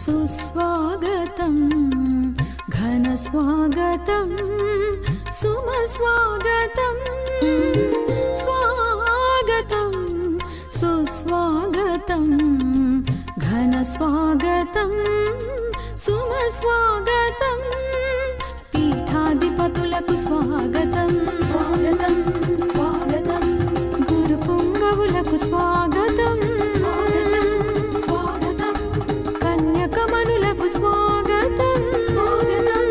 సుస్వాగతం ఘన స్వాగతం సుమస్వాగతం స్వాగతం సుస్వాగతం ఘన స్వాగతం సుమస్వాగతం పీఠాధిపతులకు స్వాగతం స్వాగతం స్వాగతం గురు పుంగవులకు స్వాగతం స్వాగతం స్వాగతం కన్యకమణులకు స్వాగతం స్వాగతం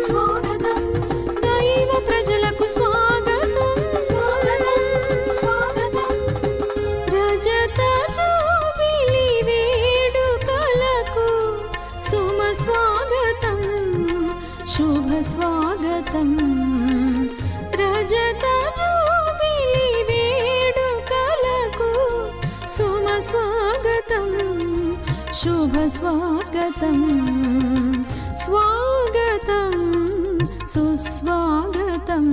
స్వాగతం దైవ ప్రజలకు స్వాగతం స్వాగతం స్వాగతం రజత జూబిలీ వేడుకలకు సుమ స్వాగతం శుభ స్వాగతం రజత జూబిలీ వేడుకలకు సుమ స్వాగతం శుభ స్వాగతం స్వాగతం సుస్వాగతం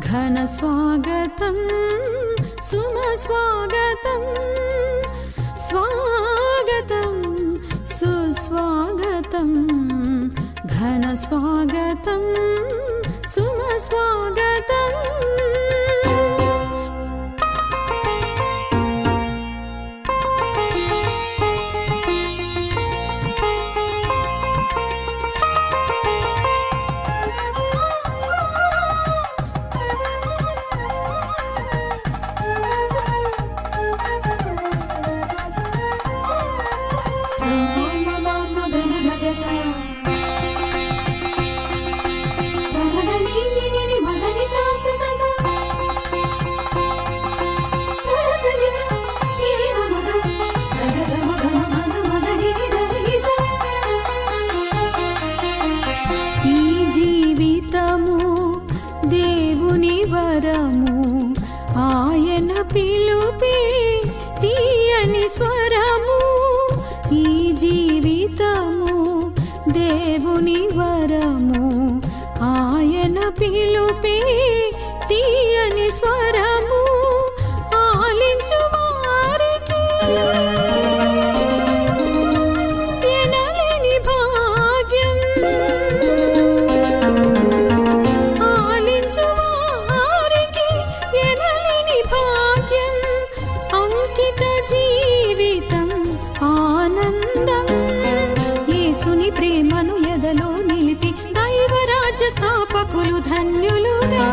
ఘన స్వాగతం సుమ స్వాగతం స్వాగతం సుస్వాగతం ఘన స్వాగతం సుమ స్వాగతం ఆయన పిలుపే తీయని స్వరము ఈ జీవితము దేవుని వరము ఆయన పిలుపే తీయని స్వరము ఆలించు వారికి ఎనలేని భాగ్యం ఆలించు వారికి ఎనలేని భాగ్యం అంకిత జీవితం ఆనందం యేసుని ప్రేమను ఎదలో నిలిపి దైవరాజ్య స్థాపకులు ధన్యులుగా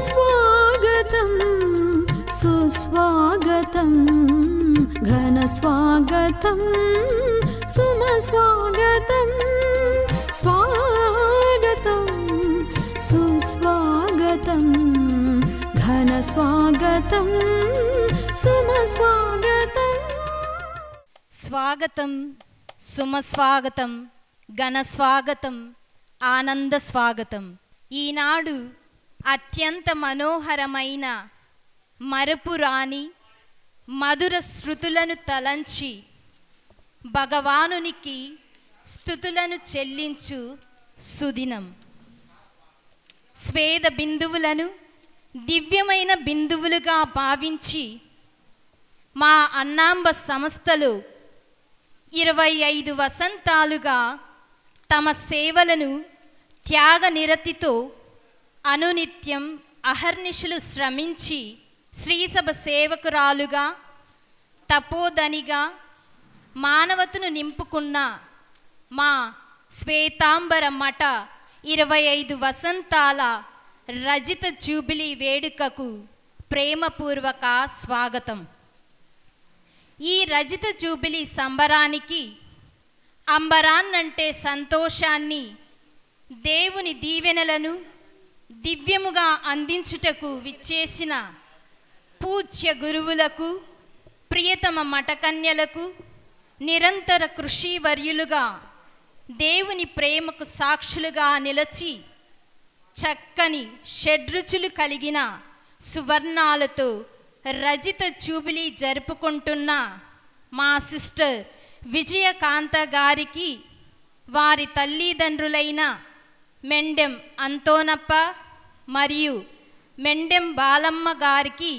స్వాగతం సుస్వాగతం ఘన స్వాగతం సుమ స్వాగతం స్వాగతం సుస్వాగతం ఘన స్వాగతం సుమ స్వాగతం స్వాగతం సుమ స్వాగతం ఘన స్వాగతం ఆనంద స్వాగతం. ఈనాడు అత్యంత మనోహరమైన మరపురాని మధుర శృతులను తలంచి భగవానునికి స్తుతులను చెల్లించు సుదినం. స్వేద బిందువులను దివ్యమైన బిందువులుగా భావించి మా అన్నాంబ సంస్థలు 25 వసంతాలుగా తమ సేవలను త్యాగనిరతితో అనునిత్యం అహర్నిశలు శ్రమించి శ్రీసభ సేవకురాలుగా తపోధనిగా మానవతను నింపుకున్న మా శ్వేతాంబర మఠ 25 వసంతాల రజిత జూబిలీ వేడుకకు ప్రేమపూర్వక స్వాగతం. ఈ రజిత జూబిలీ సంబరానికి అంబరాన్నంటే సంతోషాన్ని, దేవుని దీవెనలను దివ్యముగా అందించుటకు విచ్చేసిన పూజ్య గురువులకు, ప్రియతమ మఠకన్యలకు, నిరంతర కృషివర్యులుగా దేవుని ప్రేమకు సాక్షులుగా నిలచి చక్కని షడ్రుచులు కలిగిన సువర్ణాలతో రజిత జూబిలీ జరుపుకుంటున్న మా సిస్టర్ విజయకాంత గారికి, వారి తల్లిదండ్రులైన మెండెం అంతోనప్ప మరియు మెండెం బాలమ్మ గారికి,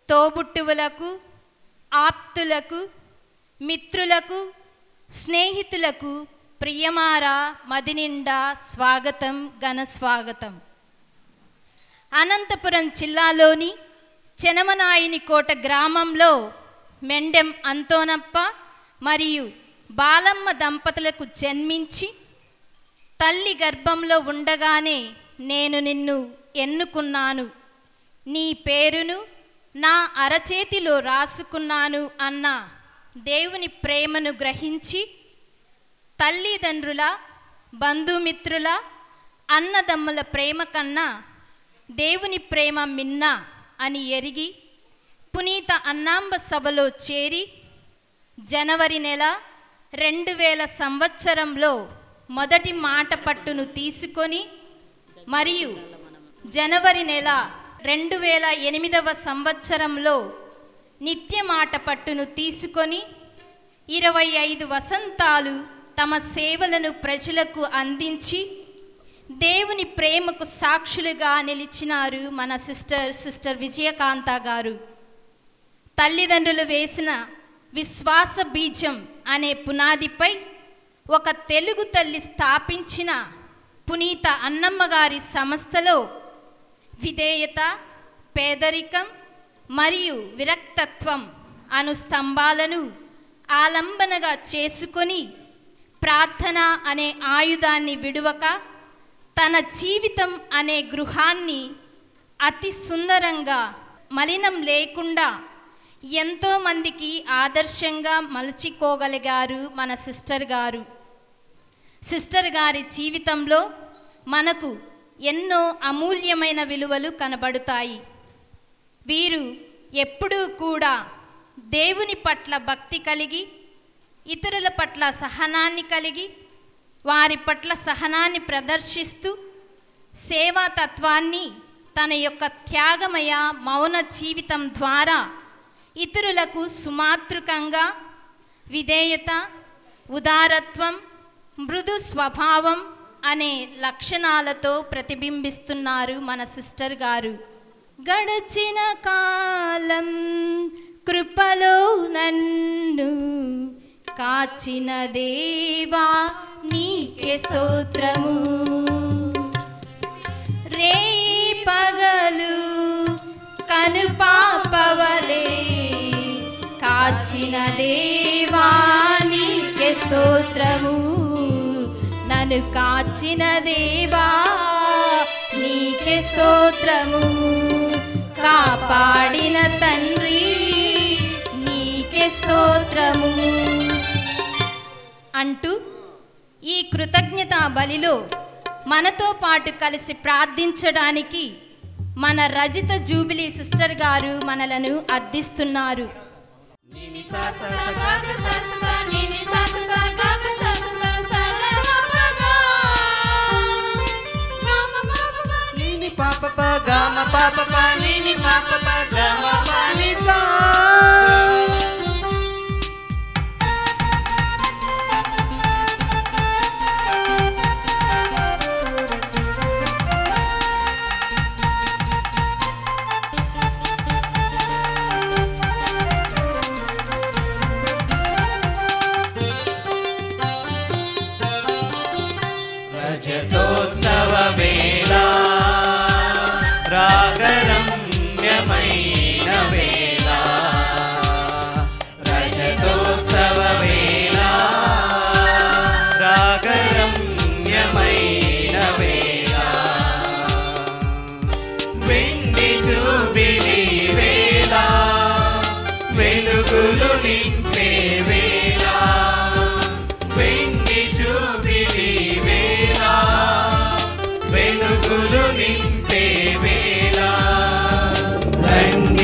తోబుట్టువులకు, ఆప్తులకు, మిత్రులకు, స్నేహితులకు ప్రియమారా మదినిండా స్వాగతం, ఘన స్వాగతం. అనంతపురం జిల్లాలోని చెనమనాయునికోట గ్రామంలో మెండెం అంతోనప్ప మరియు బాలమ్మ దంపతులకు జన్మించి తల్లి గర్భంలో ఉండగానే నేను నిన్ను ఎన్నుకున్నాను, నీ పేరును నా అరచేతిలో రాసుకున్నాను అన్న దేవుని ప్రేమను గ్రహించి తల్లిదండ్రుల, బంధుమిత్రుల, అన్నదమ్ముల ప్రేమ కన్నా దేవుని ప్రేమ మిన్న అని ఎరిగి పునీత అన్నాంబ సభలో చేరి జనవరి నెల 2000 సంవత్సరంలో మొదటి మాట పట్టును తీసుకొని మరియు జనవరి నెల 2008వ సంవత్సరంలో నిత్య మాట పట్టును తీసుకొని 25 వసంతాలు తమ సేవలను ప్రజలకు అందించి దేవుని ప్రేమకు సాక్షులుగా నిలిచినారు మన సిస్టర్ విజయకాంత గారు. తల్లిదండ్రులు వేసిన విశ్వాస బీజం అనే పునాదిపై ఒక తెలుగు తల్లి స్థాపించిన పునీత అన్నమ్మ గారి సంస్థలో విధేయత, పేదరికం మరియు విరక్తత్వం అను స్తంభాలను ఆలంబనగా చేసుకొని ప్రార్థన అనే ఆయుధాన్ని విడువక తన జీవితం అనే గృహాన్ని అతి సుందరంగా మలినం లేకుండా ఎంతోమందికి ఆదర్శంగా మలుచుకోగలిగారు మన సిస్టర్ గారు. సిస్టర్ గారి జీవితంలో మనకు ఎన్నో అమూల్యమైన విలువలు కనబడుతాయి. వీరు ఎప్పుడూ కూడా దేవుని పట్ల భక్తి కలిగి, ఇతరుల పట్ల సహనాన్ని కలిగి, వారి పట్ల సహనాన్ని ప్రదర్శిస్తూ సేవాతత్వాన్ని తన యొక్క త్యాగమయ మౌన జీవితం ద్వారా ఇతరులకు సుమాతృకంగా విధేయత, ఉదారత్వం, మృదు స్వభావం అనే లక్షణాలతో ప్రతిబింబిస్తున్నారు మన సిస్టర్ గారు. గడచిన కాలం కృపలో నన్ను కాచిన దేవా నీకే స్తోత్రము, రే పగలు కనుపాపవలే కాచిన దేవా నీకే స్తోత్రము, నన్ను కాచిన దేవా నీకే స్తోత్రము, కాపాడిన తండ్రి నీకే స్తోత్రము అంటూ ఈ కృతజ్ఞతా బలిలో మనతో పాటు కలిసి ప్రార్థించడానికి మన రజిత జూబిలీ సిస్టర్ గారు మనలను అర్థిస్తున్నారు. రజతోత్సవ వేళ రాగరమ్యమైన వేళ, రజతోత్సవ వేళ రాగరమ్యమైన వేళ, వెండి జూబిలీ వేళ వెలుగులు నింపే వేళ, వెండి జూబిలీ వేళ వెలుగులు నింపే వేళ, రండి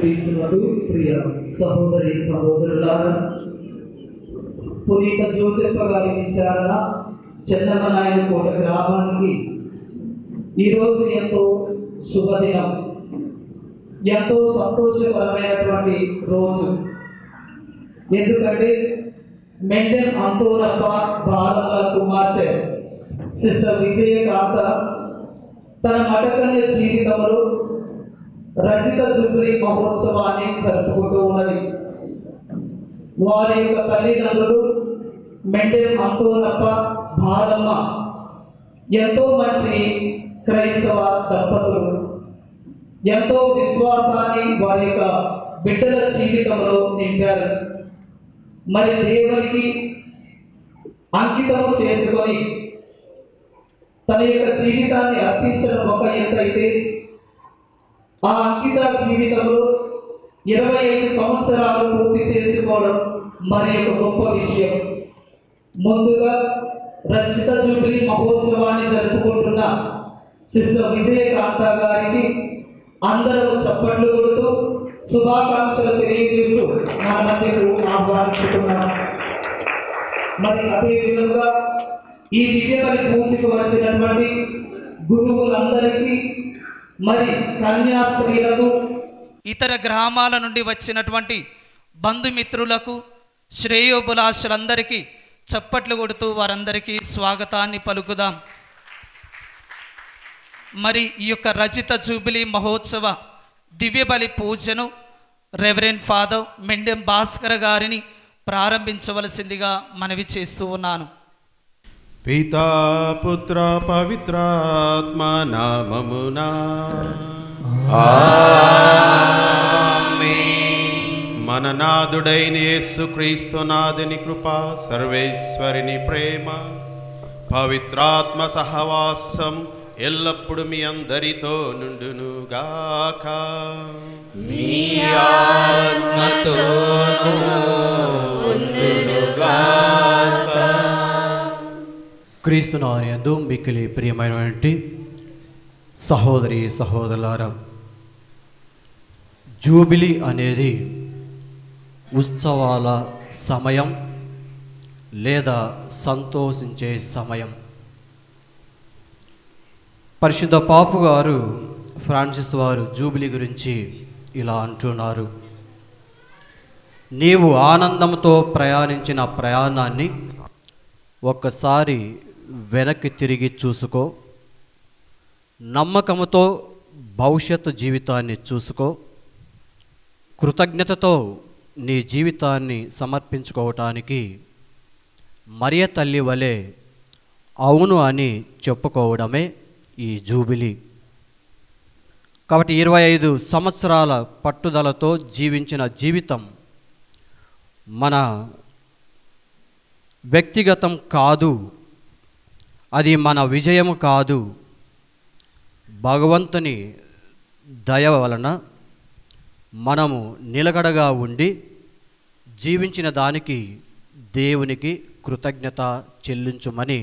యేసుక్రీస్తునందు ప్రియ సహోదరి సహోదరులారా, పునీత జోసెఫ్ గారి విచారణ చెన్నమనాయనకోట గ్రామానికి ఈరోజు ఎంతో శుభదినం, ఎంతో సంతోషకరమైనటువంటి రోజు. ఎందుకంటే మెండెం అంతోనప్ప బాలమ్మ కుమార్తె సిస్టర్ విజయకాంత తన మఠకన్య జీవితంలో రజిత జూబిలీ మహోత్సవాన్ని జరుపుకుంటూ ఉన్నది. వారి యొక్క తల్లిదండ్రులు మెండెం అంతోనప్ప బాలమ్మ ఎంతో మంచి క్రైస్తవ దంపతులు. ఎంతో విశ్వాసాన్ని వారి యొక్క బిడ్డల జీవితంలో నింపారు. మరి దేవునికి అంకితం చేసుకొని తన యొక్క జీవితాన్ని అర్పించడం ఒక ఎత్తైతే, ఆ అంకిత జీవితంలో 25 సంవత్సరాలు పూర్తి చేసుకోవడం మరి ఒక గొప్ప విషయం. ముందుగా రజిత జూబిలీ మహోత్సవాన్ని జరుపుకుంటున్న సిస్టర్ విజయకాంత గారికి అందరూ చప్పట్లు కొడుతూ శుభాకాంక్షలు తెలియజేస్తూ మన మధ్యకు ఆహ్వానించుకున్నాం. మరి అదే విధంగా ఈ దివ్యబలి పూజకు వచ్చినటువంటి గురువులందరికీ, మరి కన్యాస్త్రీలకు, ఇతర గ్రామాల నుండి వచ్చినటువంటి బంధుమిత్రులకు, శ్రేయోభిలాషులందరికీ చప్పట్లు కొడుతూ వారందరికీ స్వాగతాన్ని పలుకుదాం. మరి ఈ యొక్క రజిత జూబిలీ మహోత్సవ దివ్యబలి పూజను రెవరెండ్ ఫాదర్ మెండెం భాస్కర్ గారిని ప్రారంభించవలసిందిగా మనవి చేస్తూ ఉన్నాను. పితా పుత్ర పవిత్రాత్మ నామమునా మన నాథుడైన యేసుక్రీస్తు నాథుని కృప, సర్వేశ్వరిని ప్రేమ, పవిత్రాత్మ సహవాసం ఎల్లప్పుడు మీ అందరితో నుండునుగాక. మీ ఆత్మతోను ఉండునుగాక. క్రీస్తునాయందు మిక్కిలి ప్రియమైనటువంటి సహోదరి సహోదరులారా, జూబిలీ అనేది ఉత్సవాల సమయం లేదా సంతోషించే సమయం. పరిశుద్ధ పాపు గారు ఫ్రాన్సిస్ వారు జూబిలీ గురించి ఇలా అంటున్నారు: నీవు ఆనందంతో ప్రయాణించిన ప్రయాణాన్ని ఒక్కసారి వెనక్కి తిరిగి చూసుకో, నమ్మకంతో భవిష్యత్తు జీవితాన్ని చూసుకో, కృతజ్ఞతతో నీ జీవితాన్ని సమర్పించుకోవటానికి మరియ తల్లి వలె అవును అని చెప్పుకోవడమే ఈ జూబిలీ. కాబట్టి 25 సంవత్సరాల పట్టుదలతో జీవించిన జీవితం మన వ్యక్తిగతం కాదు, అది మన విజయం కాదు. భగవంతుని దయ వలన మనము నిలకడగా ఉండి జీవించిన దానికి దేవునికి కృతజ్ఞత చెల్లించుమని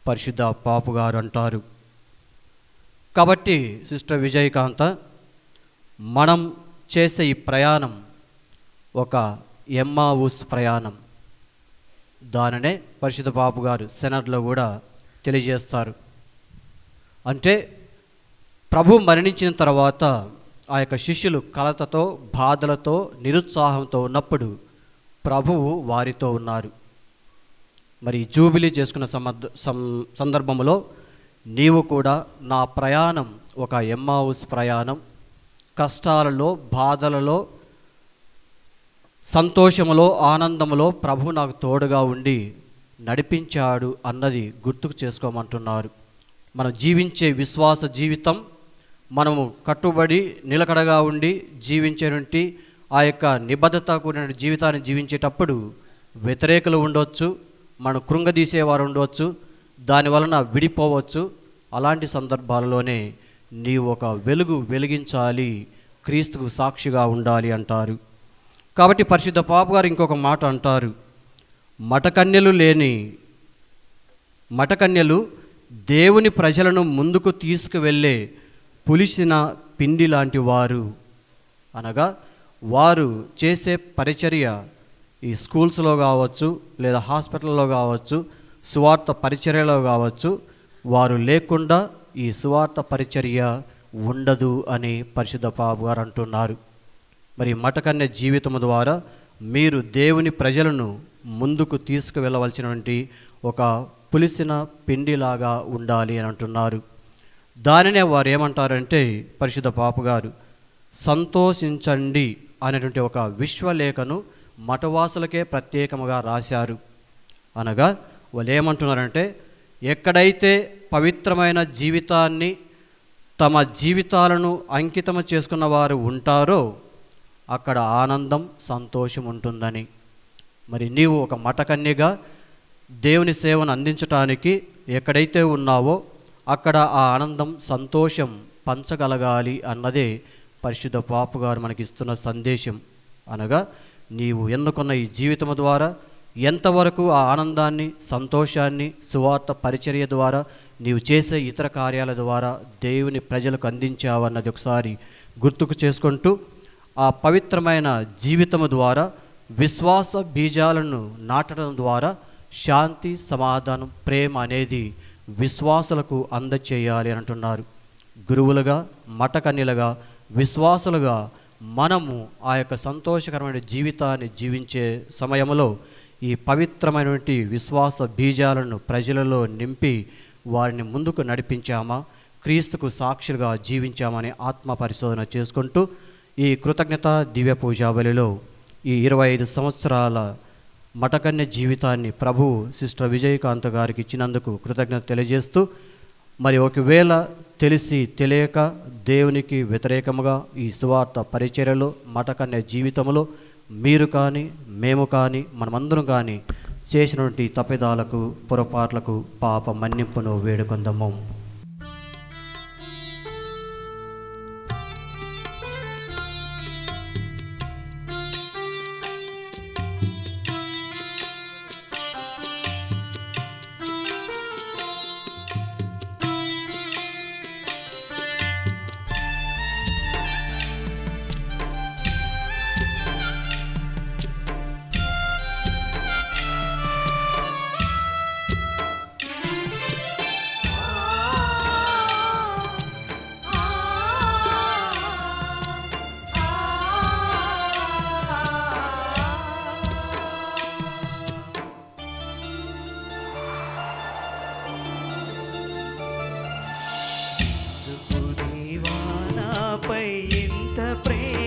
పరిశుద్ధ పాపు గారు అంటారు. కాబట్టి సిస్టర్ విజయకాంత, మనం చేసే ఈ ప్రయాణం ఒక ఎమ్మావూస్ ప్రయాణం. దానినే పరిశుద్ధ పాపు గారు సెనర్లో కూడా తెలియజేస్తారు. అంటే ప్రభు మరణించిన తర్వాత ఆ యొక్క శిష్యులు కలతతో, బాధలతో, నిరుత్సాహంతో ఉన్నప్పుడు ప్రభువు వారితో ఉన్నారు. మరి జూబిలీ చేసుకున్న సందర్భంలో నీవు కూడా నా ప్రయాణం ఒక ఎమ్మావూస్ ప్రయాణం, కష్టాలలో, బాధలలో, సంతోషములో, ఆనందంలో ప్రభు నాకు తోడుగా ఉండి నడిపించాడు అన్నది గుర్తుకు చేసుకోమంటున్నారు. మనం జీవించే విశ్వాస జీవితం, మనము కట్టుబడి నిలకడగా ఉండి జీవించేటువంటి ఆ యొక్క నిబద్ధత కూడిన జీవితాన్ని జీవించేటప్పుడు వ్యతిరేకులు ఉండవచ్చు, మనం కృంగదీసేవారు ఉండవచ్చు, దానివలన విడిపోవచ్చు. అలాంటి సందర్భాలలోనే నీవు ఒక వెలుగు వెలిగించాలి, క్రీస్తుకు సాక్షిగా ఉండాలి అంటారు. కాబట్టి పరిశుద్ధ పాపు గారు ఇంకొక మాట అంటారు: మఠకన్యలు దేవుని ప్రజలను ముందుకు తీసుకువెళ్ళే పులిసిన పిండి లాంటి వారు. అనగా వారు చేసే పరిచర్య ఈ స్కూల్స్లో కావచ్చు, లేదా హాస్పిటల్లో కావచ్చు, సువార్త పరిచర్యలో కావచ్చు, వారు లేకుండా ఈ సువార్త పరిచర్య ఉండదు అని పరిశుద్ధ పాపు గారు అంటున్నారు. మరి మటకన్య జీవితం ద్వారా మీరు దేవుని ప్రజలను ముందుకు తీసుకువెళ్ళవలసినటువంటి ఒక పులిసిన పిండిలాగా ఉండాలి అని అంటున్నారు. దానినే వారు ఏమంటారంటే పరిశుద్ధ పాపు గారు సంతోషించండి అనేటువంటి ఒక విశ్వలేఖను మఠవాసులకే ప్రత్యేకముగా రాశారు. అనగా వాళ్ళు ఏమంటున్నారంటే, ఎక్కడైతే పవిత్రమైన జీవితాన్ని తమ జీవితాలను అంకితం చేసుకున్న వారు ఉంటారో అక్కడ ఆనందం, సంతోషం ఉంటుందని. మరి నీవు ఒక మఠకన్యగా దేవుని సేవను అందించటానికి ఎక్కడైతే ఉన్నావో అక్కడ ఆ ఆనందం, సంతోషం పంచగలగాలి అన్నదే పరిశుద్ధ పాపు గారు మనకిస్తున్న సందేశం. అనగా నీవు ఎన్నుకున్న ఈ జీవితం ద్వారా ఎంతవరకు ఆ ఆనందాన్ని, సంతోషాన్ని సువార్త పరిచర్య ద్వారా, నీవు చేసే ఇతర కార్యాల ద్వారా దేవుని ప్రజలకు అందించావన్నది ఒకసారి గుర్తుకు చేసుకుంటూ, ఆ పవిత్రమైన జీవితము ద్వారా విశ్వాస బీజాలను నాటడం ద్వారా శాంతి, సమాధానం, ప్రేమ అనేది విశ్వాసులకు అందచేయాలి అని అంటున్నారు. గురువులుగా, మఠకన్యలుగా, విశ్వాసులుగా మనము ఆ యొక్క సంతోషకరమైన జీవితాన్ని జీవించే సమయంలో ఈ పవిత్రమైనటువంటి విశ్వాస బీజాలను ప్రజలలో నింపి వారిని ముందుకు నడిపించామా, క్రీస్తుకు సాక్షులుగా జీవించామని ఆత్మ పరిశోధన చేసుకుంటూ ఈ కృతజ్ఞత దివ్య పూజా బలిలో ఈ 25 సంవత్సరాల మఠకన్య జీవితాన్ని ప్రభు సిస్టర్ విజయకాంత్ గారికి ఇచ్చినందుకు కృతజ్ఞత తెలియజేస్తూ, మరి ఒకవేళ తెలిసి తెలియక దేవునికి వ్యతిరేకముగా ఈ సువార్త పరిచర్యలో మఠకన్య జీవితంలో మీరు కానీ, మేము కానీ, మనమందరం కానీ చేసినటువంటి తప్పిదాలకు, పొరపాట్లకు పాప మన్నింపును వేడుకొందాము. నాపై ఇంత ప్రేమ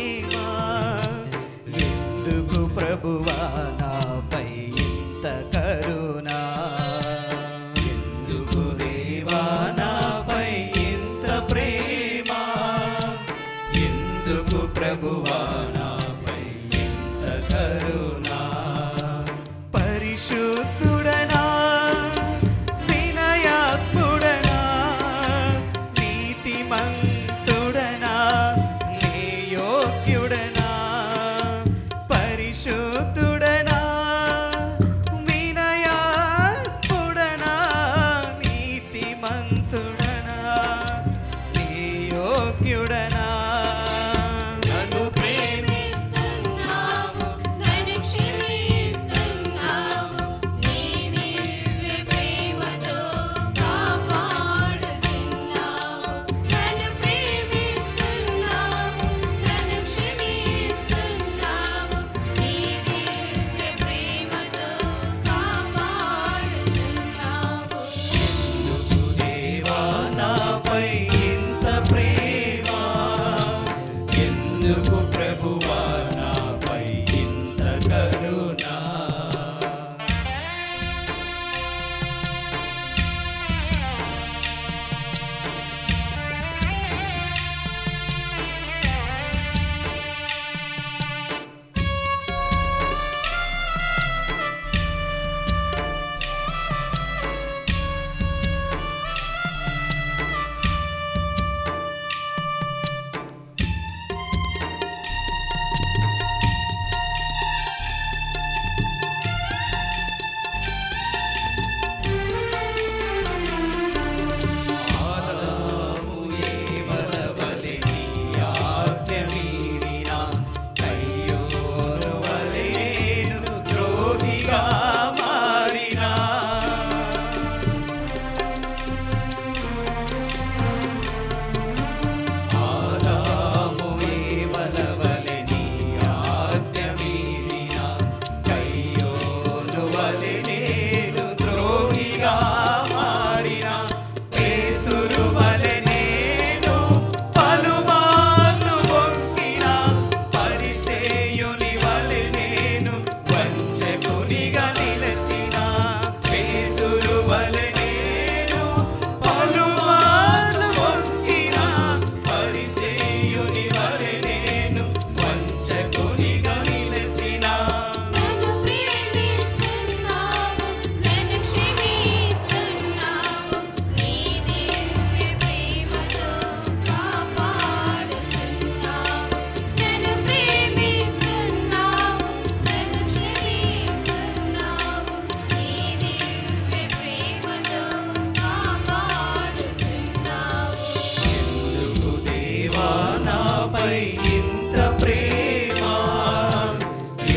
ఇంత ప్రేమ,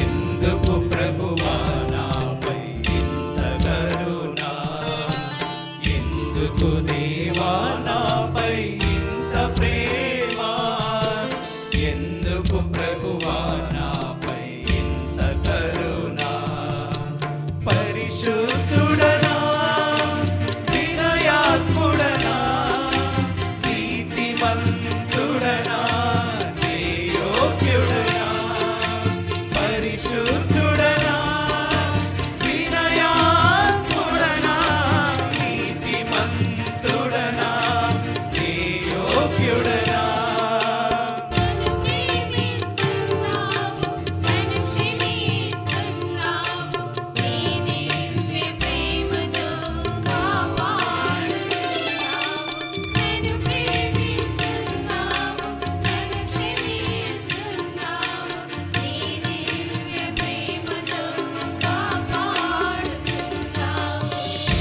ఎందుకు ప్రభువా నాపై ఇంత కరుణ, ఎందుకు దేవా నాపై ఇంత ప్రేమ, ఎందుకు ప్రభువా నాపై ఇంత కరుణ. పరిశుద్ధుడనా, వినయాత్ముడనా, నీతిమంతుడనా, యోగ్యుడనా. పరిశుద్ధుడనా, వినయాత్ముడనా, నీతిమంతుడనా, యోగ్యుడనా.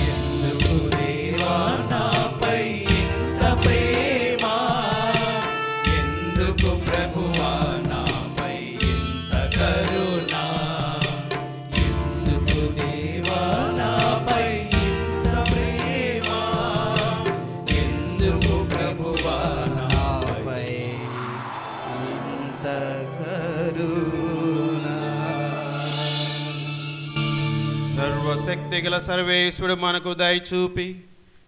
ఎందుకు దేవా నాపై ఇంత ప్రేమ, ఎందుకు ప్రభువా నాపై ఇంత కరుణ, ఎందుకు దేవా నాపై ఇంత ప్రేమ, ఎందుకు ప్రభువా నాపై ఇంత కరుణ. సర్వశక్తిగల సర్వేశ్వరుడు మనకు దయచూపి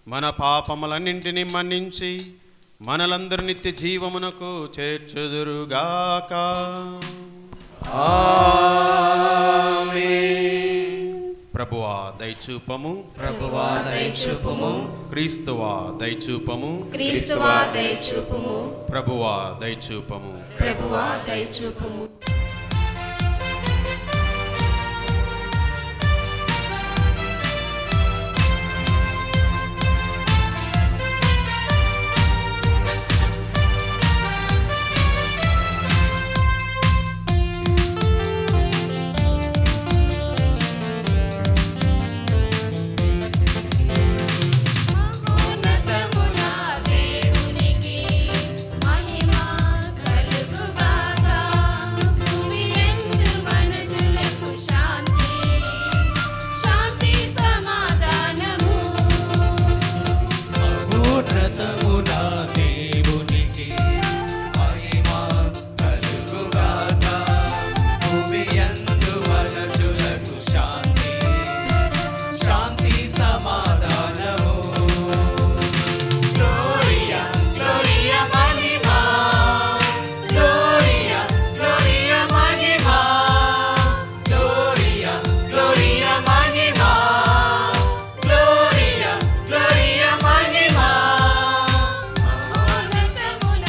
మన పాపములన్నింటినీ మన్నించి మనలందరి నిత్య జీవమునకు చేర్చుదురుగాక. ప్రభువా దయచూపము, ప్రభువా దయచూపుము, క్రీస్తువా దయచూపము, క్రీస్తువా దయచూపుము, ప్రభువా దయచూపము. ప్రభువా దయచూపుము. మహోన్నతమున దేవునికి మహిమ కలుగుగాక. భూమి యందు మనుషులకు శాంతి, శాంతి సమాధానము. మహోన్నతమున దేవునికి మహిమ కలుగుగాక. భూమి యందు మనుషులకు శాంతి, శాంతి సమాధానము. గ్లోరియా, గ్లోరియా మహిమ, గ్లోరియా, గ్లోరియా మహిమ, గ్లోరియా, గ్లోరియా మహిమ, గ్లోరియా, గ్లోరియా మహిమ. మహోన్నతమున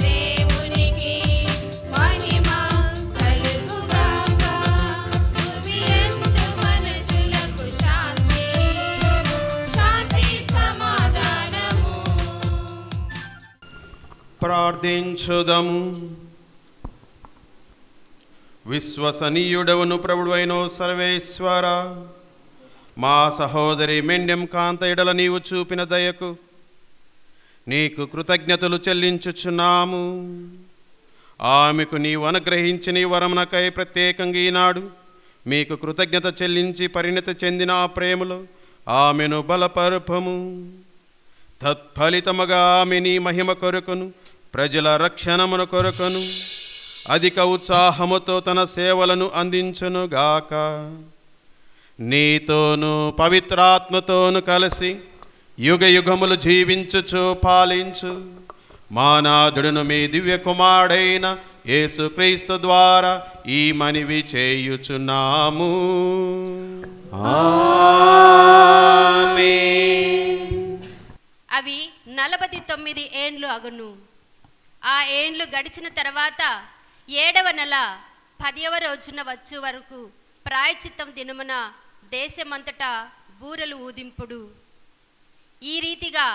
దేవునికి మహిమ కలుగుగాక. భూమి యందు మనుషులకు శాంతి, శాంతి సమాధానము. ప్రార్థించుదము. విశ్వసనీయుడవును ప్రభుడైన సర్వేశ్వర, మా సహోదరి మెండెం కాంత ఎడల నీవు చూపిన దయకు నీకు కృతజ్ఞతలు చెల్లించుచున్నాము. ఆమెకు నీవు అనుగ్రహించిన ఈ వరమునకై ప్రత్యేకంగా ఈనాడు మీకు కృతజ్ఞత చెల్లించి పరిణతి చెందిన ఆ ప్రేమలో ఆమెను బలపరుపము. తత్ఫలితముగా ఆమె నీ మహిమ కొరకును ప్రజల రక్షణమును కొరకును అధిక ఉత్సాహముతో తన సేవలను అందించునుగాక. నీతోనూ పవిత్రాత్మతోను కలిసి యుగ యుగములు జీవించుచు పాలించు మానాదుడును మీ దివ్య కుమారుడైన యేసుక్రీస్తు ద్వారా ఈ మనవి చేయుచున్నాము. అవి 49 ఏండ్లు అగును. ఆ ఏండ్లు గడిచిన తర్వాత 7వ నెల 10వ రోజున వచ్చు వరకు ప్రాయశ్చిత్తం దినమున దేశమంతటా బూరలు ఊదింపుడు. ఈ రీతిగా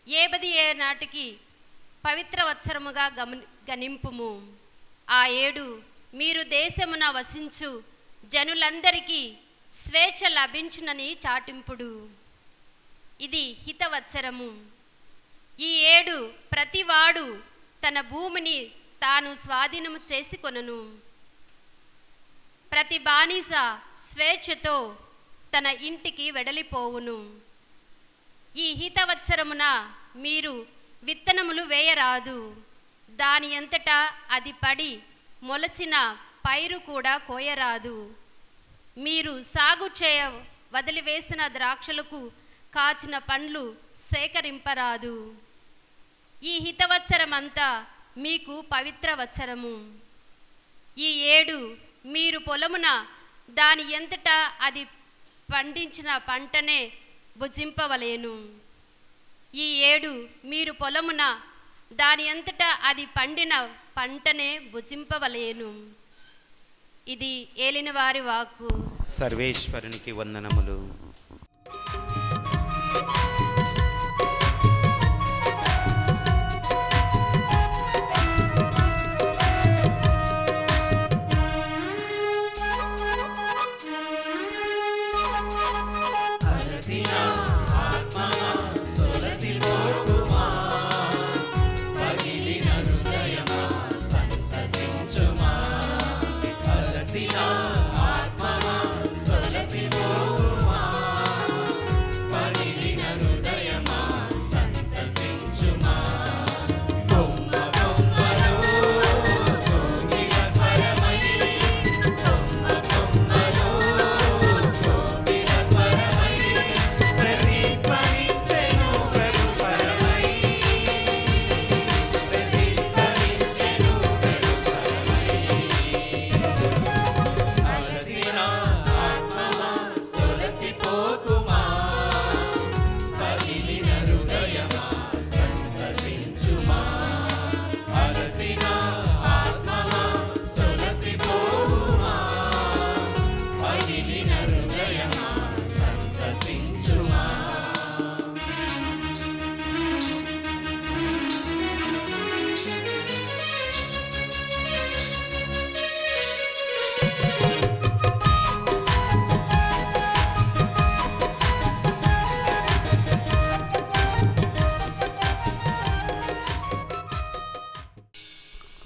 70 నాటికి పవిత్ర వత్సరముగా గణింపుము. ఆ ఏడు మీరు దేశమున వసించు జనులందరికీ స్వేచ్ఛ లభించునని చాటింపుడు. ఇది హితవత్సరము. ఈ ఏడు ప్రతివాడు తన భూమిని తాను స్వాధీనము చేసుకొనను. ప్రతి బానిస స్వేచ్ఛతో తన ఇంటికి వెడలిపోవును. ఈ హితవత్సరమున మీరు విత్తనములు వేయరాదు, దాని అంతటా అది పడి మొలచిన పైరు కూడా కోయరాదు. మీరు సాగు చేయ వదిలివేసిన ద్రాక్షలకు కాచిన పండ్లు సేకరింపరాదు. ఈ హితవత్సరమంతా మీకు పవిత్ర వత్సరము. ఈ ఏడు మీరు పొలమున దాని ఎంతటా అది పండించిన పంటనే భుజింపవలేను. ఈ ఏడు మీరు పొలమున దాని అంతటా అది పండిన పంటనే భుజింపవలేను. ఇది ఏలినవారి వాక్కు. సర్వేశ్వరునికి వందనములు.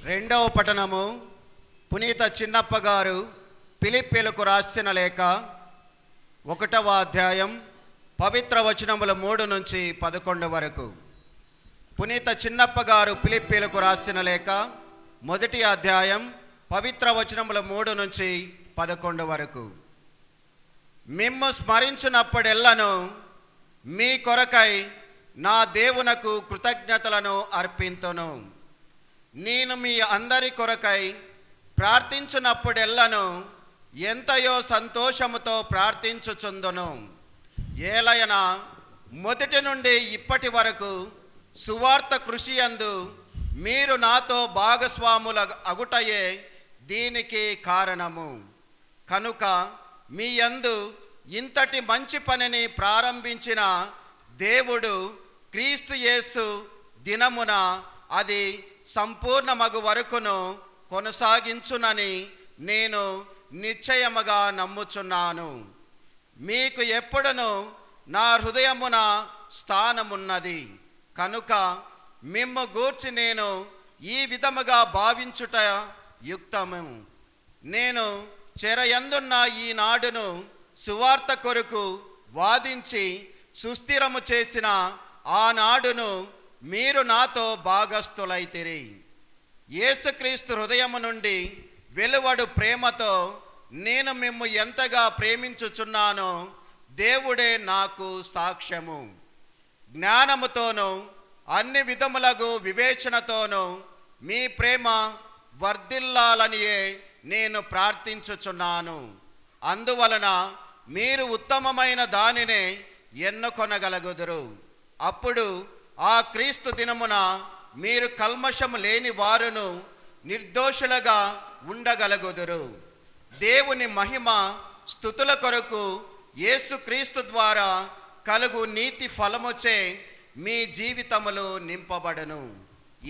రెండవ పఠనము పునీత చిన్నప్ప గారు ఫిలిప్పీలకు రాసిన లేఖ 1వ అధ్యాయం పవిత్ర వచనముల 3 నుంచి 11 వరకు. పునీత చిన్నప్ప గారు ఫిలిప్పీలకు రాసిన లేఖ 1వ అధ్యాయం పవిత్ర వచనముల 3 నుంచి 11 వరకు. మిమ్ము స్మరించినప్పుడెల్లను మీ కొరకై నా దేవునకు కృతజ్ఞతలను అర్పింతును. నేను మీ అందరి కొరకై ప్రార్థించినప్పుడెల్లను ఎంతయో సంతోషముతో ప్రార్థించుచుందును. ఏలయన మొదటి నుండి ఇప్పటి వరకు సువార్త కృషి యందు మీరు నాతో భాగస్వాముల అగుటయే దీనికి కారణము. కనుక మీ యందు ఇంతటి మంచి పనిని ప్రారంభించిన దేవుడు క్రీస్తు యేసు దినమున అది సంపూర్ణమగు వరకును కొనసాగించునని నేను నిశ్చయముగా నమ్ముచున్నాను. మీకు ఎప్పుడును నా హృదయమున స్థానమున్నది కనుక మిమ్ము గూర్చి నేను ఈ విధముగా భావించుట యుక్తము. నేను చెరయందున్న ఈ నాడును సువార్త కొరకు వాదించి సుస్థిరము చేసిన ఆనాడును మీరు నాతో భాగస్థులైతిరి. యేసుక్రీస్తు హృదయము నుండి వెలువడు ప్రేమతో నేను మిమ్ము ఎంతగా ప్రేమించుచున్నానో దేవుడే నాకు సాక్ష్యము. జ్ఞానముతోనూ అన్ని విధములగు వివేచనతోనూ మీ ప్రేమ వర్ధిల్లాలనియే నేను ప్రార్థించుచున్నాను. అందువలన మీరు ఉత్తమమైన దానినే ఎన్నుకొనగలుగుదురు. అప్పుడు ఆ క్రీస్తు దినమున మీరు కల్మషము లేని వారును నిర్దోషులుగా ఉండగలుగుదురు. దేవుని మహిమ స్తుతుల కొరకు యేసుక్రీస్తు ద్వారా కలుగు నీతి ఫలముచే మీ జీవితములు నింపబడను.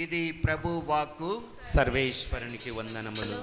ఇది ప్రభు వాక్కు. సర్వేశ్వరునికి వందనములు.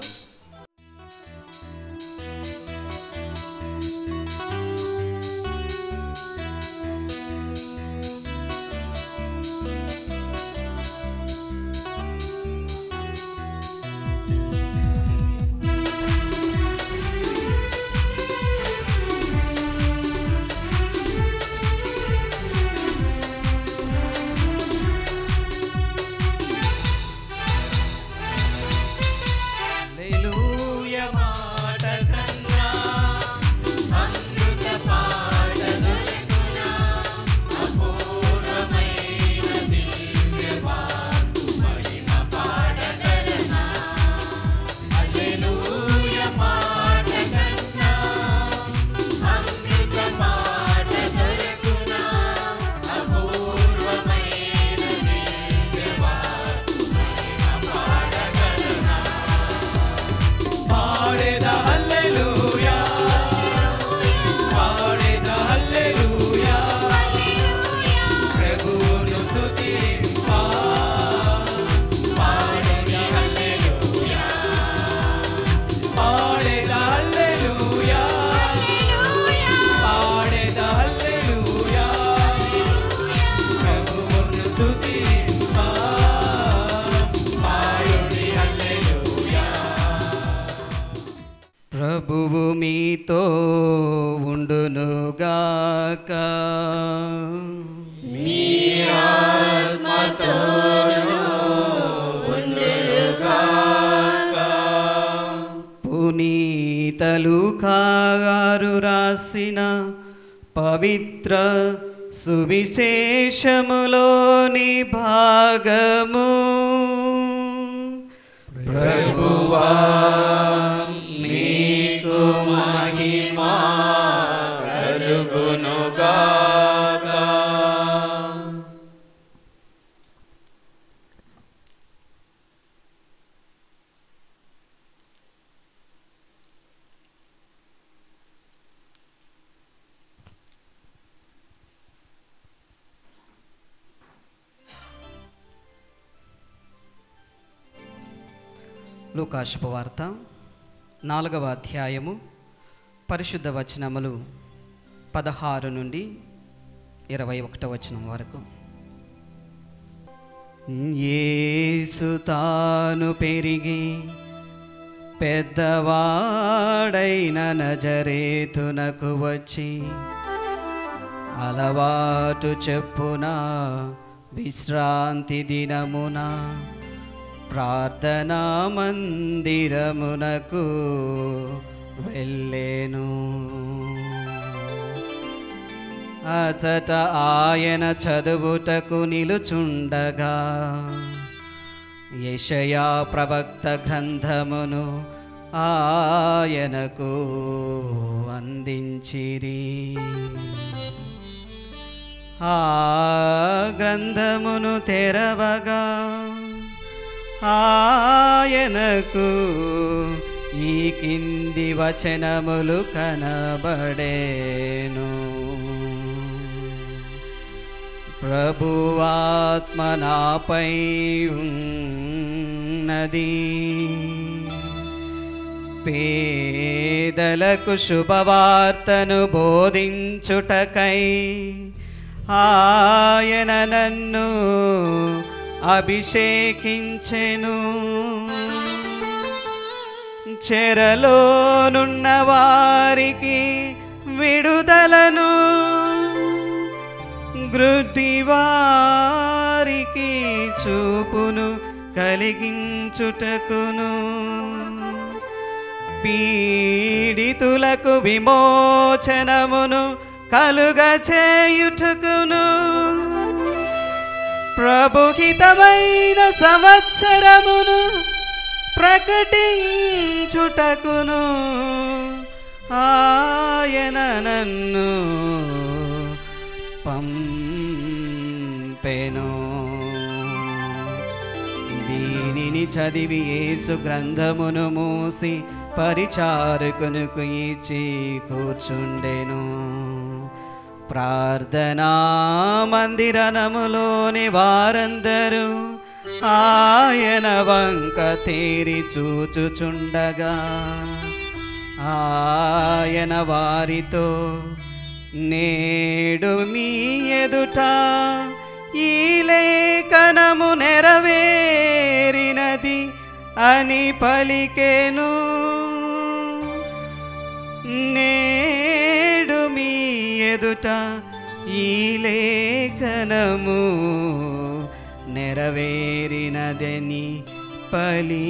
లూకా గారు రాసిన పవిత్ర సువిశేషములోని భాగము. ప్రభువా మీకు మహిమ కలుగునుగాక. లూకా శుభవార్త 4వ అధ్యాయము పరిశుద్ధ వచనములు 16 నుండి 21 వచనం వరకు. యేసు తాను పెరిగి పెద్దవాడైన నజరేతునకు వచ్చి అలవాటు చెప్పున విశ్రాంతి దినమున ప్రార్థనా మందిరమునకు వెళ్ళెను. అచట ఆయన చదువుటకు నిలుచుండగా యెషయా ప్రవక్త గ్రంథమును ఆయనకు అందించిరి. ఆ గ్రంథమును తెరవగా ఆయనకు ఈ కింది వచనములు కనబడేను. ప్రభువాత్మ నాపై ఉన్నది, పేదలకు శుభవార్తను బోధించుటకై ఆయన నన్ను అభిషేకించెను. చెరలోనున్న వారికి విడుదలను, గ్రుడ్డివారికి చూపును కలిగించుటకును, పీడితులకు విమోచనమును కలుగచేయుటకును, ప్రభుహితమైన సంవత్సరమును ప్రకటించుటకును ఆయన నన్ను పంపెను. దీనిని చదివి యేసు గ్రంథమును మూసి పరిచారకునికి ఇచ్చి కూర్చుండెను. ప్రార్థనా మందిరములోని వారందరూ ఆయన వంక తేరి చూచుచుండగా ఆయన వారితో, నేడు మీ ఎదుట ఈ లేఖనము నెరవేరినది అని పలికెను. నేడు మీ ఎదుట ఈ లేఖనము నెరవేరినదని పలికెను.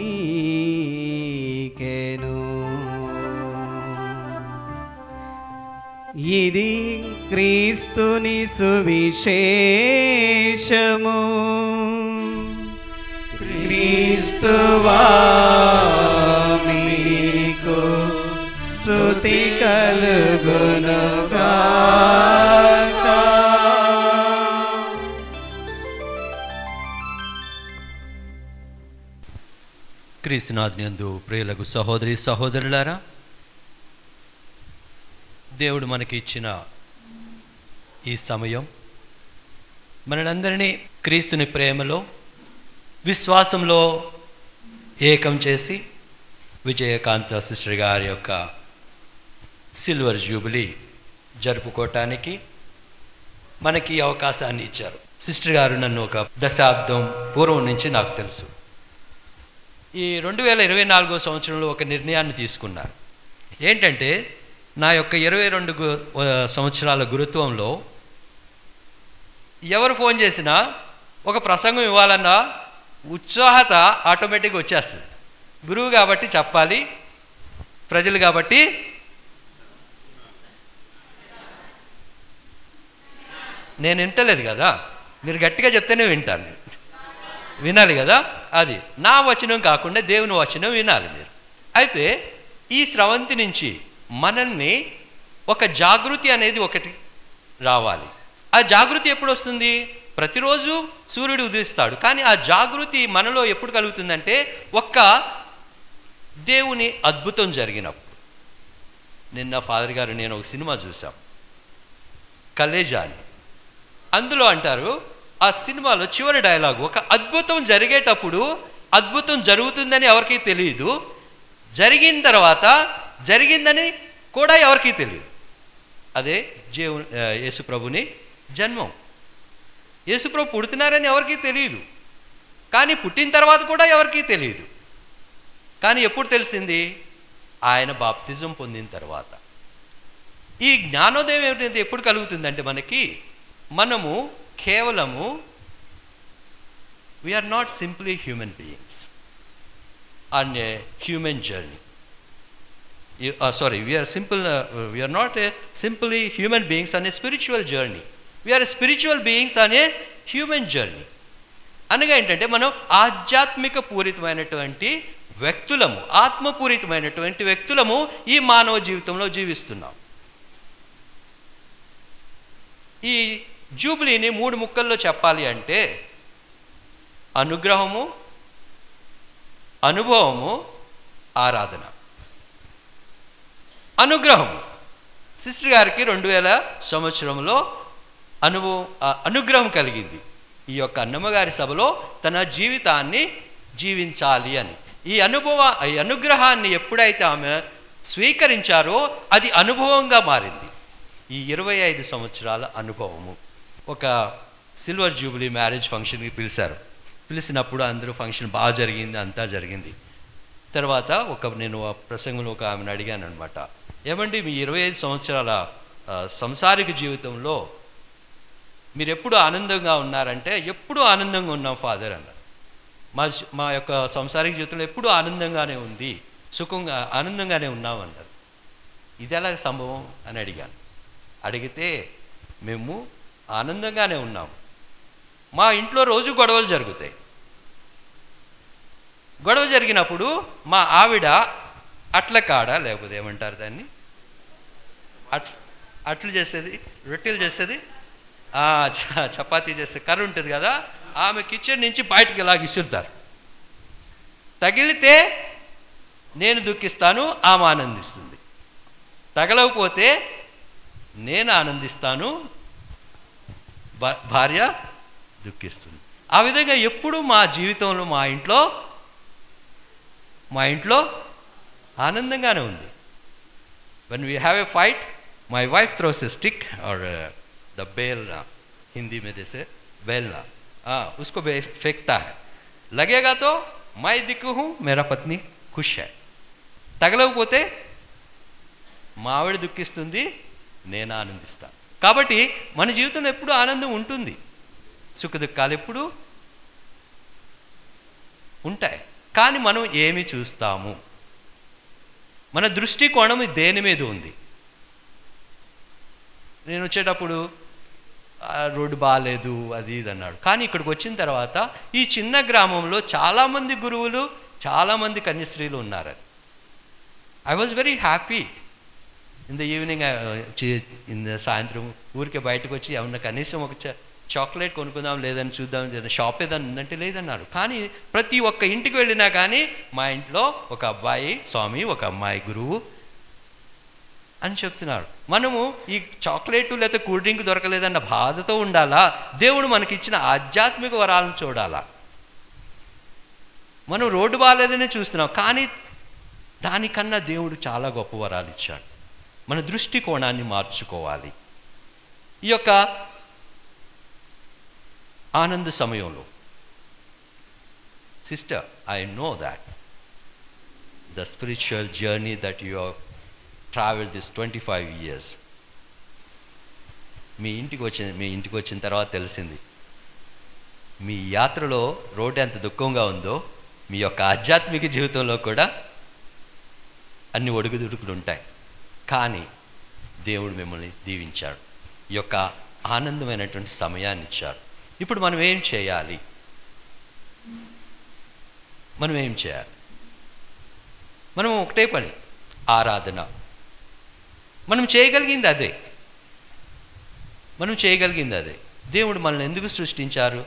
ఇది క్రీస్తుని సువిశేషము. క్రీస్తువా మీకు స్తుతి కలుగునుగాక. క్రీస్తునాథునందు ప్రియులకు సహోదరి సహోదరులారా, దేవుడు మనకి ఇచ్చిన ఈ సమయం మనందరినీ క్రీస్తుని ప్రేమలో విశ్వాసంలో ఏకం చేసి విజయకాంత సిస్టర్ గారి యొక్క సిల్వర్ జూబిలీ జరుపుకోవటానికి మనకి అవకాశాన్ని ఇచ్చారు. సిస్టర్ గారు నన్ను ఒక దశాబ్దం పూర్వం నుంచి నాకు తెలుసు. ఈ 2024 సంవత్సరంలో ఒక నిర్ణయాన్ని తీసుకున్నారు. ఏంటంటే, నా యొక్క 22 సంవత్సరాల గురుత్వంలో ఎవరు ఫోన్ చేసినా ఒక ప్రసంగం ఇవ్వాలన్నా ఉత్సాహత ఆటోమేటిక్గా వచ్చేస్తుంది. గురువు కాబట్టి చెప్పాలి, ప్రజలు కాబట్టి నేను వింటలేదు కదా, మీరు గట్టిగా చెప్తేనే వింటాను, వినాలి కదా. అది నా వచనం కాకుండా దేవుని వచనం వినాలి మీరు. అయితే ఈ స్రవంతి నుంచి మనల్ని ఒక జాగృతి అనేది ఒకటి రావాలి. ఆ జాగృతి ఎప్పుడు వస్తుంది? ప్రతిరోజు సూర్యుడు ఉదయిస్తాడు, కానీ ఆ జాగృతి మనలో ఎప్పుడు కలుగుతుందంటే ఒక్క దేవుని అద్భుతం జరిగినప్పుడు. నిన్న ఫాదర్ గారు నేను ఒక సినిమా చూసాం, కలేజా అని. అందులో అంటారు, ఆ సినిమాలో చివరి డైలాగ్, ఒక అద్భుతం జరిగేటప్పుడు అద్భుతం జరుగుతుందని ఎవరికీ తెలియదు, జరిగిన తర్వాత జరిగిందని కూడా ఎవరికీ తెలియదు. అదే యేసుప్రభుని జన్మం. యేసుప్రభు పుడుతున్నారని ఎవరికీ తెలియదు, కానీ పుట్టిన తర్వాత కూడా ఎవరికీ తెలియదు. కానీ ఎప్పుడు తెలిసింది? ఆయన బాప్తిజం పొందిన తర్వాత. ఈ జ్ఞానోదయం ఏమిటంటే ఎప్పుడు కలుగుతుందంటే మనము కేవలము we are not simply human beings on a human journey. we are not simply human beings on a spiritual journey. We are spiritual beings on a human journey. అనగా ఏంటంటే మనం ఆధ్యాత్మిక పూరితమైనటువంటి వ్యక్తులము, ఆత్మపూరితమైనటువంటి వ్యక్తులము ఈ మానవ జీవితంలో జీవిస్తున్నాం. ఈ జూబిలీని 3 ముక్కల్లో చెప్పాలి అంటే అనుగ్రహము, అనుభవము, ఆరాధన. అనుగ్రహము, సిస్టర్ గారికి 2000 సంవత్సరంలో అనుగ్రహం కలిగింది. ఈ యొక్క అన్నమ్మగారి సభలో తన జీవితాన్ని జీవించాలి అని. ఈ అనుగ్రహాన్ని ఎప్పుడైతే ఆమె స్వీకరించారో అది అనుభవంగా మారింది. ఈ 25 సంవత్సరాల అనుభవము. ఒక సిల్వర్ జూబిలీ మ్యారేజ్ ఫంక్షన్కి పిలిచినప్పుడు అందరూ ఫంక్షన్ బాగా జరిగింది, అంతా జరిగింది. తర్వాత నేను ఆ ప్రసంగంలో ఒక ఆమెను అడిగాను అనమాట, ఏమండి మీ 25 సంవత్సరాల సంసారిక జీవితంలో మీరు ఎప్పుడు ఆనందంగా ఉన్నారంటే, ఎప్పుడు ఆనందంగా ఉన్నాం ఫాదర్ అన్నారు. మా యొక్క సంసారిక జీవితంలో ఎప్పుడు ఆనందంగానే ఉంది, సుఖంగా ఆనందంగానే ఉన్నామన్నారు. ఇది ఎలా సంభవం అని అడిగాను. అడిగితే మేము ఆనందంగానే ఉన్నాము, మా ఇంట్లో రోజు గొడవలు జరుగుతాయి. గొడవ జరిగినప్పుడు మా ఆవిడ అట్ల కాడ, లేకపోతే ఏమంటారు దాన్ని, అట్లు చేసేది, రొట్టెలు చేసేది, చపాతీ చేసే కర్ర ఉంటుంది కదా, ఆమె కిచెన్ నుంచి బయటకు ఇలా విసురుతారు. తగిలితే నేను దుఃఖిస్తాను, ఆమె ఆనందిస్తుంది. తగలకపోతే నేను ఆనందిస్తాను, భార్య దుఃఖిస్తుంది. ఆ విధంగా ఎప్పుడు మా జీవితంలో మా ఇంట్లో ఆనందంగానే ఉంది. when we have a fight, my wife throws a stick or the बेलना, हिंदी में जैसे बेलना, उसको फेंकता है. लगेगा तो मैं दुखी हूँ, मेरा पत्नी खुश है. తగలకపోతే మా ఆవిడ దుఃఖిస్తుంది, నేను ఆనందిస్తాను. కాబట్టి మన జీవితంలో ఎప్పుడు ఆనందం ఉంటుంది, సుఖ దుఃఖాలు ఎప్పుడు ఉంటాయి. కానీ మనం ఏమి చూస్తాము, మన దృష్టికోణం దేని మీద ఉంది? నేను వచ్చేటప్పుడు రోడ్డు బాగాలేదు అది ఇది అన్నాడు, కానీ ఇక్కడికి వచ్చిన తర్వాత ఈ చిన్న గ్రామంలో చాలామంది గురువులు, చాలామంది కన్యశ్రీలు ఉన్నారు. I was very happy. In the evening సాయంత్రం ఊరికే బయటకు వచ్చి ఏమన్నా కనీసం ఒక చాక్లెట్ కొనుక్కుందాం, లేదని చూద్దాం, షాప్ ఏదైనా ఉందంటే లేదన్నారు. కానీ ప్రతి ఒక్క ఇంటికి వెళ్ళినా కానీ మా ఇంట్లో ఒక అబ్బాయి స్వామి, ఒక అమ్మాయి గురువు అని చెప్తున్నారు. మనము ఈ చాక్లెట్ లేదా కూల్ డ్రింక్ దొరకలేదన్న బాధతో ఉండాలా? దేవుడు మనకి ఇచ్చిన ఆధ్యాత్మిక వరాలను చూడాలా? మనం రోడ్డు బాగాలేదని చూస్తున్నాం, కానీ దానికన్నా దేవుడు చాలా గొప్ప వరాలు ఇచ్చాడు. మన దృష్టికోణాన్ని మార్చుకోవాలి. ఈ యొక్క ఆనంద సమయంలో sister, I know that the spiritual journey that you have travelled this 25 years, మీ ఇంటికి వచ్చిన తర్వాత తెలిసింది మీ యాత్రలో రోడ్డు ఎంత దుఃఖంగా ఉందో, మీ యొక్క ఆధ్యాత్మిక జీవితంలో కూడా అన్ని ఒడుగుదుడుకులు ఉంటాయి. కానీ దేవుడు మిమ్మల్ని దీవించాడు, ఈ యొక్క ఆనందమైనటువంటి సమయాన్ని ఇచ్చాడు. ఇప్పుడు మనం ఏం చేయాలి? మనం ఒకటే పని, ఆరాధన. మనం చేయగలిగింది అదే. దేవుడు మనల్ని ఎందుకు సృష్టించారు?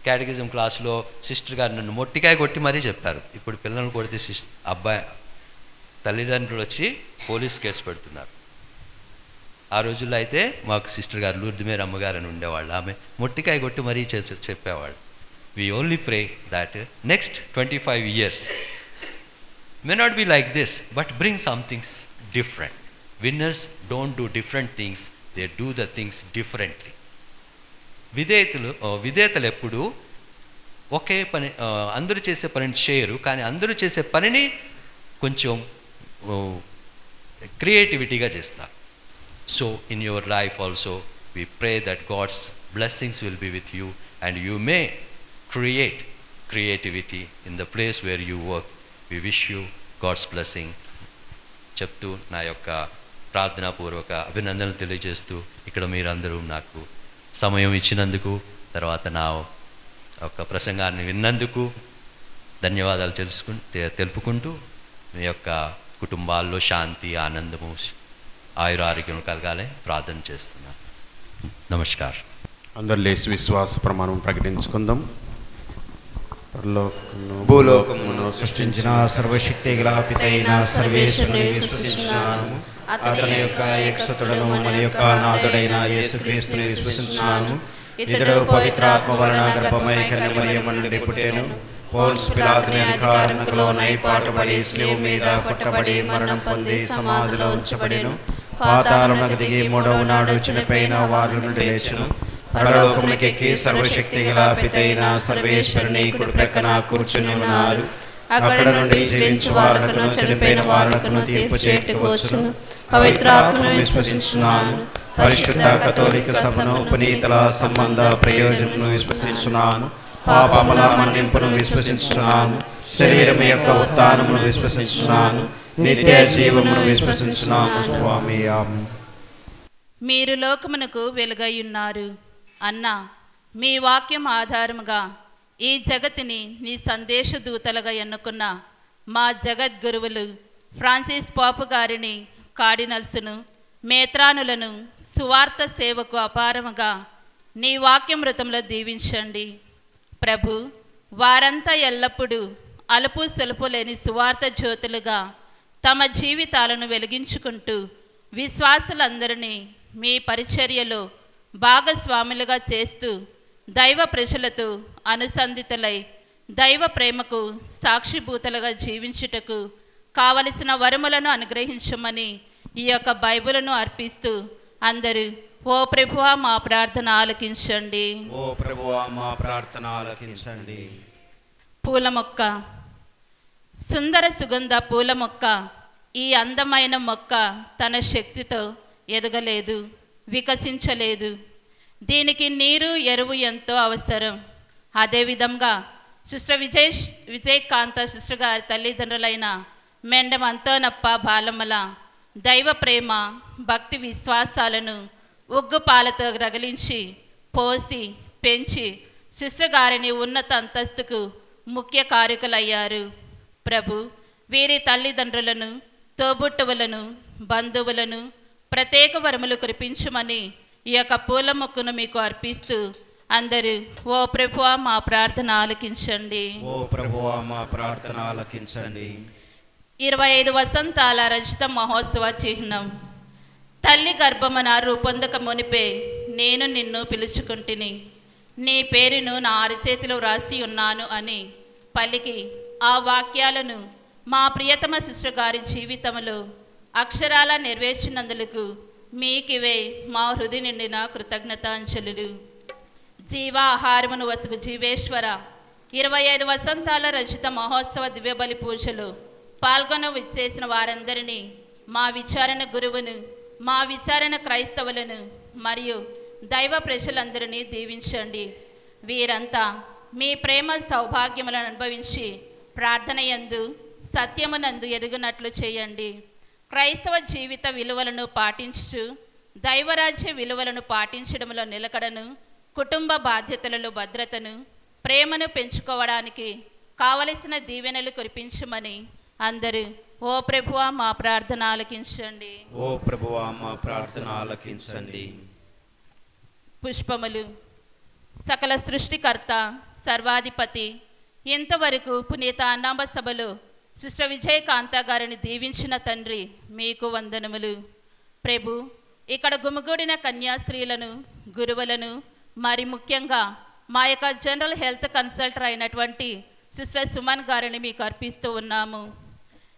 క్యాటగిజం క్లాస్లో సిస్టర్ గారు నన్ను మొట్టికాయ కొట్టి మరీ చెప్పారు. ఇప్పుడు పిల్లలను కొడితే అబ్బాయి తల్లిదండ్రులు వచ్చి పోలీస్ కేసు పెడుతున్నారు. ఆ రోజుల్లో అయితే మాకు సిస్టర్ గారు లూర్దిమేర్ అమ్మగారు అని ఉండేవాళ్ళు. ఆమె మొట్టికాయ కొట్టి మరీ చెప్పేవాళ్ళు. We only pray that next 25 years may not be like this, but bring some things different. Winners don't do different things, they do the things differently. విధేతలు ఎప్పుడు ఒకే పని, అందరూ చేసే పనిని చేయరు, కానీ అందరూ చేసే పనిని కొంచెం క్రియేటివిటీగా చేస్తారు. So in your life also we pray that God's blessings will be with you and you may create creativity in the place where you work. We wish you God's blessing. చెప్తూ నా యొక్క ప్రార్థనాపూర్వక అభినందనలు తెలియజేస్తూ ఇక్కడ మీరందరూ నాకు సమయం ఇచ్చినందుకు, తర్వాత నా యొక్క ప్రసంగాన్ని విన్నందుకు ధన్యవాదాలు తెలుపుకుంటూ మీ యొక్క కుటుంబాల్లో శాంతి, ఆనందము, ఆయురారోగ్యం కలగాలని ప్రార్థన చేస్తున్నాను. నమస్కారం. అందరు లేచి విశ్వాస ప్రమాణం ప్రకటించుకుందాం. భూలోకమును సృష్టించిన సర్వశక్తి గల పితైన సర్వేశ్వరుని విశ్వసించున్నాను. అతని యొక్క ఏకసుతుడను మన యొక్క నాథుడైన యేసుక్రీస్తుని విశ్వసించున్నాను. ఇతడు పవిత్రాత్మ వలన గర్భమై కన్యమరియమ్మ నుండి పుట్టెను. పోన్స్ పిలాతుని అధికారములో పాటుబడి శిలువ మీద కొట్టబడి మరణం పొంది సమాధిలో ఉంచబడెను. పాతాళమునకు దిగి మూడవ నాడు చనిపోయిన వారి నుండి లేచెను. పరలోకములకెక్కి సర్వశక్తి గల పితైన సర్వేశ్వరుని కుడి ప్రక్కన కూర్చుని ఉన్నారు. అక్కడ నుండి జీవించు వారులకును చనిపోయిన వారులకును తీర్పు చేయుటకు వచ్చును. పవిత్రాత్మను విశ్వసించున్నాను. పరిశుద్ధ కథోలిక సభను, పునీతుల సంబంధ ప్రయోజనమును విశ్వసించున్నాను. పాపముల మన్నింపును విశ్వసించున్నాను. శరీరం యొక్క ఉత్థానమును విశ్వసించున్నాను. నిత్య జీవమును విశ్వసించున్నాను. స్వామి ఆమేన్. మీరు లోకమునకు వెలుగై ఉన్నారు అన్న మీ వాక్యం ఆధారముగా ఈ జగతిని నీ సందేశ దూతలుగా ఎన్నుకున్న మా జగద్గురువులు ఫ్రాన్సిస్ పాపు గారిని, కార్డినల్స్ను, మేత్రానులను సువార్త సేవకు అపారముగా నీ వాక్యమృతంలో దీవించండి ప్రభు. వారంతా ఎల్లప్పుడూ అలుపు సొలుపు లేని సువార్త జ్యోతులుగా తమ జీవితాలను వెలిగించుకుంటూ విశ్వాసులందరినీ మీ పరిచర్యలో భాగస్వాములుగా చేస్తూ దైవ ప్రజలతో అనుసంధితులై దైవ ప్రేమకు సాక్షిభూతులుగా జీవించుటకు కావలసిన వరములను అనుగ్రహించమని ఈ యొక్క బైబిలును అర్పిస్తూ అందరూ ఓ ప్రభువా మా ప్రార్థన ఆలకించండి. ఓ ప్రభువా మా ప్రార్థన ఆలకించండి. పూల మొక్క, సుందర సుగంధ పూల మొక్క, ఈ అందమైన మొక్క తన శక్తితో ఎదగలేదు, వికసించలేదు. దీనికి నీరు, ఎరువు ఎంతో అవసరం. అదేవిధంగా సిస్టర్ విజయకాంత సిస్టర్ గారి తల్లిదండ్రులైన మెండం అంతోనప్ప బాలమ్మల దైవ ప్రేమ, భక్తి విశ్వాసాలను ఉగ్గుపాలతో రగిలించి పోసి పెంచి సిస్టర్ గారిని ఉన్నత అంతస్తుకు ముఖ్య కారకులయ్యారు. ప్రభు, వీరి తల్లిదండ్రులను, తోబుట్టువులను, బంధువులను ప్రత్యేక వరములు కురిపించమని ఈ యొక్క పూల మొక్కను మీకు అర్పిస్తూ అందరూ ఓ ప్రభువా మా ప్రార్థన ఆలకించండి. ఓ ప్రభువా మా ప్రార్థన ఆలకించండి. 25 వసంతాల రజత మహోత్సవ చిహ్నం. తల్లి గర్భమున రూపొందక మునిపే నేను నిన్ను పిలుచుకుంటుని, నీ పేరును నా అరచేతిలో వ్రాసి ఉన్నాను అని పలికి ఆ వాక్యాలను మా ప్రియతమ సిస్టర్ గారి జీవితంలో అక్షరాల నెరవేర్చినందులకు మీకివే మా హృదయ నిండిన కృతజ్ఞతాంజలులు. జీవాహారమును వసుగు జీవేశ్వర 25 వసంతాల రచిత మహోత్సవ దివ్యబలి పూజలు పాల్గొన విచ్చేసిన వారందరినీ, మా విచారణ గురువును, మా విచారణ క్రైస్తవులను మరియు దైవ ప్రజలందరినీ దీవించండి. వీరంతా మీ ప్రేమ సౌభాగ్యములను అనుభవించి ప్రార్థన యందు సత్యమునందు ఎదుగునట్లు చేయండి. క్రైస్తవ జీవిత విలువలను పాటించు, దైవరాజ్య విలువలను పాటించడంలో నిలకడను, కుటుంబ బాధ్యతలలో భద్రతను, ప్రేమను పెంచుకోవడానికి కావలసిన దీవెనలు కురిపించమని అందరూ ఓ ప్రభువా మా ప్రార్థన ఆలకించండి. ఓ ప్రభువా మా ప్రార్థన ఆలకించండి. పుష్పములు. సకల సృష్టికర్త, సర్వాధిపతి, ఇంతవరకు పునీత అన్నామ సభలో సిస్టర్ విజయకాంత గారిని దీవించిన తండ్రి మీకు వందనములు. ప్రభు, ఇక్కడ గుమిగూడిన కన్యాస్త్రీలను, గురువులను, మరి ముఖ్యంగా మా యొక్క జనరల్ హెల్త్ కన్సల్టర్ అయినటువంటి సిస్టర్ సుమన్ గారిని మీకు అర్పిస్తూ ఉన్నాము.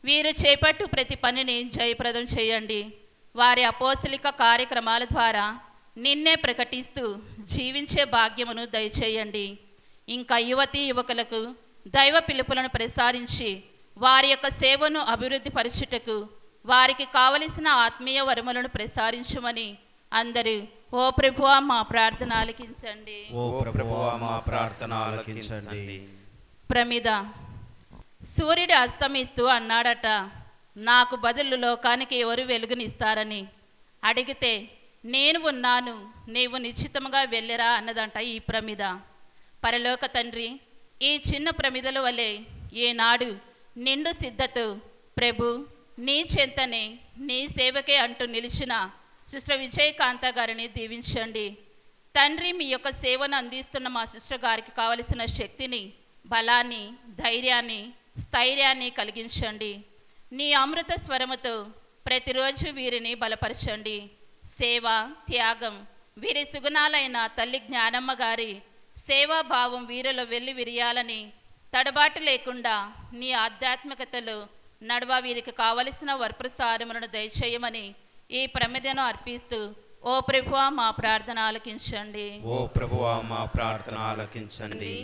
వీరు చేపట్టు ప్రతి పనిని జయప్రదం చేయండి. వారి అపోస్తలిక కార్యక్రమాల ద్వారా నిన్నే ప్రకటిస్తూ జీవించే భాగ్యమును దయచేయండి. ఇంకా యువతీ యువకులకు దైవ పిలుపులను ప్రసారించి వారి యొక్క సేవను అభివృద్ధి పరచుటకు వారికి కావలసిన ఆత్మీయ వరములను ప్రసారించమని అందరూ ఓ ప్రభువా మా ప్రార్థన ఆలకించండి. ఓ ప్రభువా మా ప్రార్థన ఆలకించండి. ప్రమిద. సూర్యుడు అస్తమిస్తూ అన్నాడట, నాకు బదులు లోకానికి ఎవరు వెలుగునిస్తారని. అడిగితే నేను ఉన్నాను, నీవు నిశ్చితంగా వెళ్ళరా అన్నదంట ఈ ప్రమిద. పరలోక తండ్రి, ఈ చిన్న ప్రమిదల వలె ఏనాడు నిండు సిద్ధతో ప్రభు నీ చెంతనే నీ సేవకే అంటూ నిలిచిన సిస్టర్ విజయకాంత గారిని దీవించండి. తండ్రి, మీ యొక్క సేవను అందిస్తున్న మా సిస్టర్ గారికి కావలసిన శక్తిని, బలాన్ని, ధైర్యాన్ని, స్థైర్యాన్ని కలిగించండి. నీ అమృత స్వరముతో ప్రతిరోజు వీరిని బలపరచండి. సేవ, త్యాగం వీరి సుగుణాలైన తల్లి జ్ఞానమ్మ గారి సేవాభావం వీరిలో వెళ్ళి విరియాలని, తడబాటు లేకుండా నీ ఆధ్యాత్మికతలో నడవ వీరికి కావలసిన వరప్రసాదములను దయచేయమని ఈ ప్రమిదను అర్పిస్తూ ఓ ప్రభువా మా ప్రార్థన ఆలకించండి. ఓ ప్రభువా మా ప్రార్థన ఆలకించండి.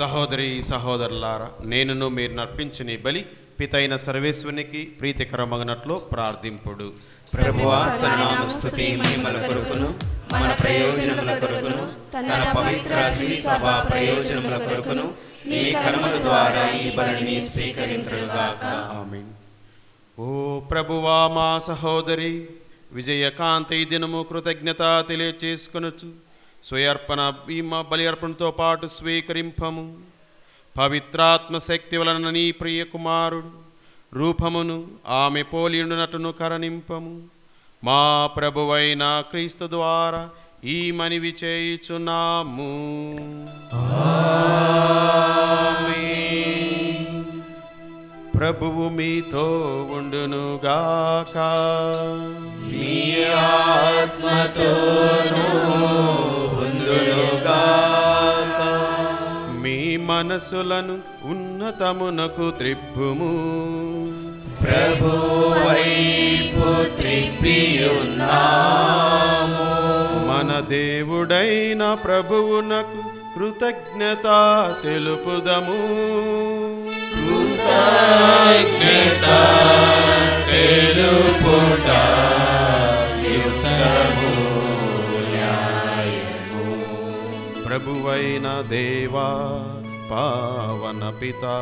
సహోదరి సహోదరులారా, నేనును మీరు నర్పించిన బలి పితైన సర్వేశ్వరునికి ప్రీతికరమగినట్లు ప్రార్థింపుడు. ప్రభువా, తన నామస్తుతి మహిమల కొరకును మన ప్రయోజనముల కొరకును తన పవిత్ర శ్రీ సభ ప్రయోజనముల కొరకును మీ కర్మల ద్వారా ఈ బలిని స్వీకరించుగాక. ఆమేన్. ఓ ప్రభువా, మా సహోదరి విజయకాంత ఈ దినము కృతజ్ఞత తెలియచేసుకొనొచ్చు స్వయర్పణ బలి అర్పణతో పాటు స్వీకరింపము. పవిత్రాత్మ శక్తి వలన నీ ప్రియ కుమారుడు రూపమును ఆమె పోలియుండునట్టును కరణింపము. మా ప్రభువైన క్రీస్తు ద్వారా ఈ మనవి చేయుచున్నాము. ప్రభువు మీతో ఉండునుగాక. మీ ఆత్మతోనూ ఉండునుగాక. మీ మనసులను ఉన్నతమునకు త్రిప్పుము. ప్రభు వైపు త్రిప్పియున్నాము. మన దేవుడైన ప్రభువునకు కృతజ్ఞత తెలుపుదము. కృతజ్ఞత తెలుపుట యుక్తము న్యాయము. ప్రభువైన దేవా పావన పితా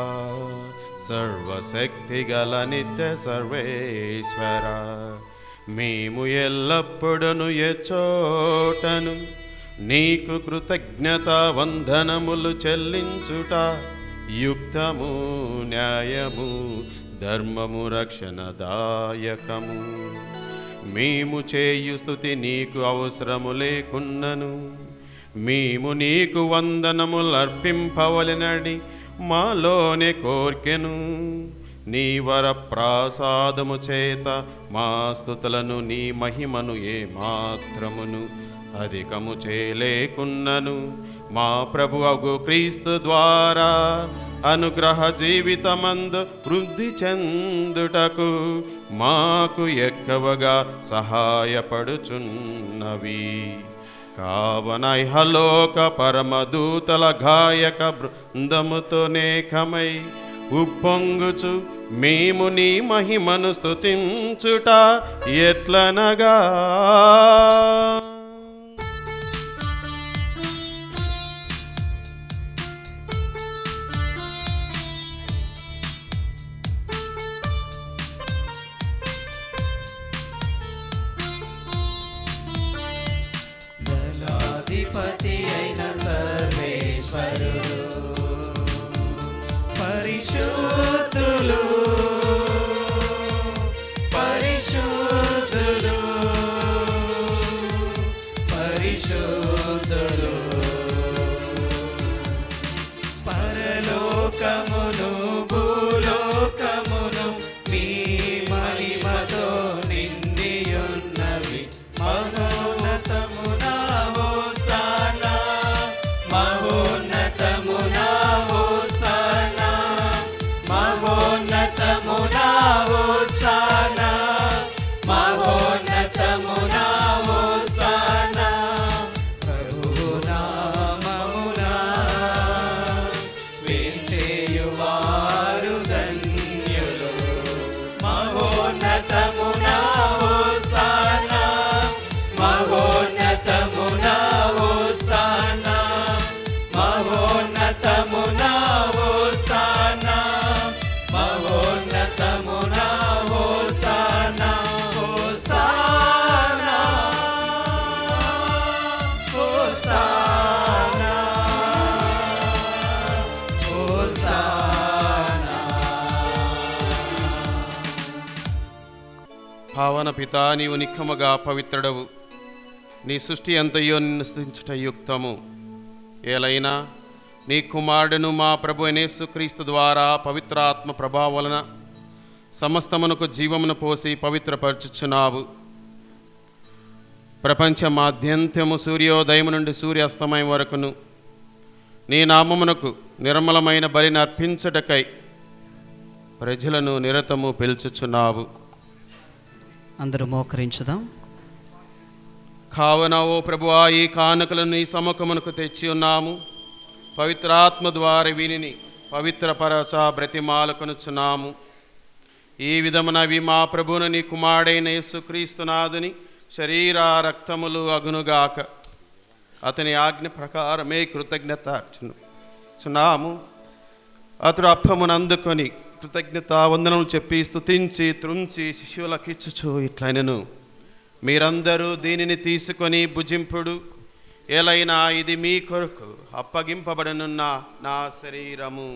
సర్వశక్తిగల నిత్య సర్వేశ్వర, మేము ఎల్లప్పుడూ ఎచ్చోటను నీకు కృతజ్ఞత వందనములు చెల్లించుట యుక్తము న్యాయము ధర్మము రక్షణదాయకము. మేము చేయు స్తుతి నీకు అవసరము లేకున్నను మేము నీకు వందనములు అర్పింపవలెనడి మాలోనే కోర్కెను. నీ వర ప్రాసాదము చేత మా స్తుతులను నీ మహిమను ఏ మాత్రమును అధికము చేయలేకున్నను మా ప్రభు అగు క్రీస్తు ద్వారా అనుగ్రహ జీవితమందు వృద్ధి చెందుటకు మాకు ఎక్కువగా సహాయపడుచున్నవి. కావన ఇహలోక పరమదూతల గాయక బృందముతో నేకమై ఉప్పొంగుచు మేము నీ మహిమను స్తుతించుట ఎట్లనగా దళాధిపతి అయిన సర్వేశ్వరుడు పరిశుద్ధులు పరిశుద్ధులు పరిశుద్ధులు. పరలోకమును భూలోకమును మీ మహిమతో నిండియున్నవి. మహోన్నతమునా హోసానా మహోన్నతమునా హోసానా మహోన్నతమునా హోసానా మహోన్నతమునా హోసానా. ప్రభువు నామమునా వేంచేయువారు ధన్యులు. మహోన్నతమునా హోసానా మహోన్నతమునా హోసానా మహోన్నతమునా హోసానా మహోన్నతమునా హోసానా. హోసానా హోసానా హోసానా. పావన పితా నీవు నిఖముగా పవిత్రుడవు. నీ సృష్టి అంతయో నిన్ను స్తుతించుట యుక్తము. ఏలైనా నీ కుమారుడును మా ప్రభు యేసుక్రీస్తు ద్వారా పవిత్రాత్మ ప్రభావం వలన సమస్తమునకు జీవమును పోసి పవిత్రపరచుచున్నావు. ప్రపంచమాద్యంత్యము సూర్యోదయం నుండి సూర్యాస్తమయం వరకును నీ నామమునకు నిర్మలమైన బలిని అర్పించుటకై ప్రజలను నిరతము పిలుచుచున్నావు. అందరూ మోకరించుదాం. కావున ఓ ప్రభువా ఈ కానుకలను నీ సముఖమునకు తెచ్చి ఉన్నాము. పవిత్రాత్మ ద్వారా వీనిని పవిత్రపరచ బ్రతిమాలకొనుచున్నాము. ఈ విధమునవి మా ప్రభువును నీ కుమారుడైన యేసుక్రీస్తునాథుని శరీర రక్తములు అగునుగాక. అతని ఆజ్ఞ ప్రకారమే కృతజ్ఞత చున్నాము. అతడు అప్పమును అందుకొని కృతజ్ఞత వందనము చెప్పి స్తుతించి త్రుంచి శిష్యులకిచ్చుచు ఇట్లనెను. మీరందరూ దీనిని తీసుకొని భుజింపుడు. ఏలైనా ఇది మీ కొరకు అప్పగింపబడనున్న నా శరీరము.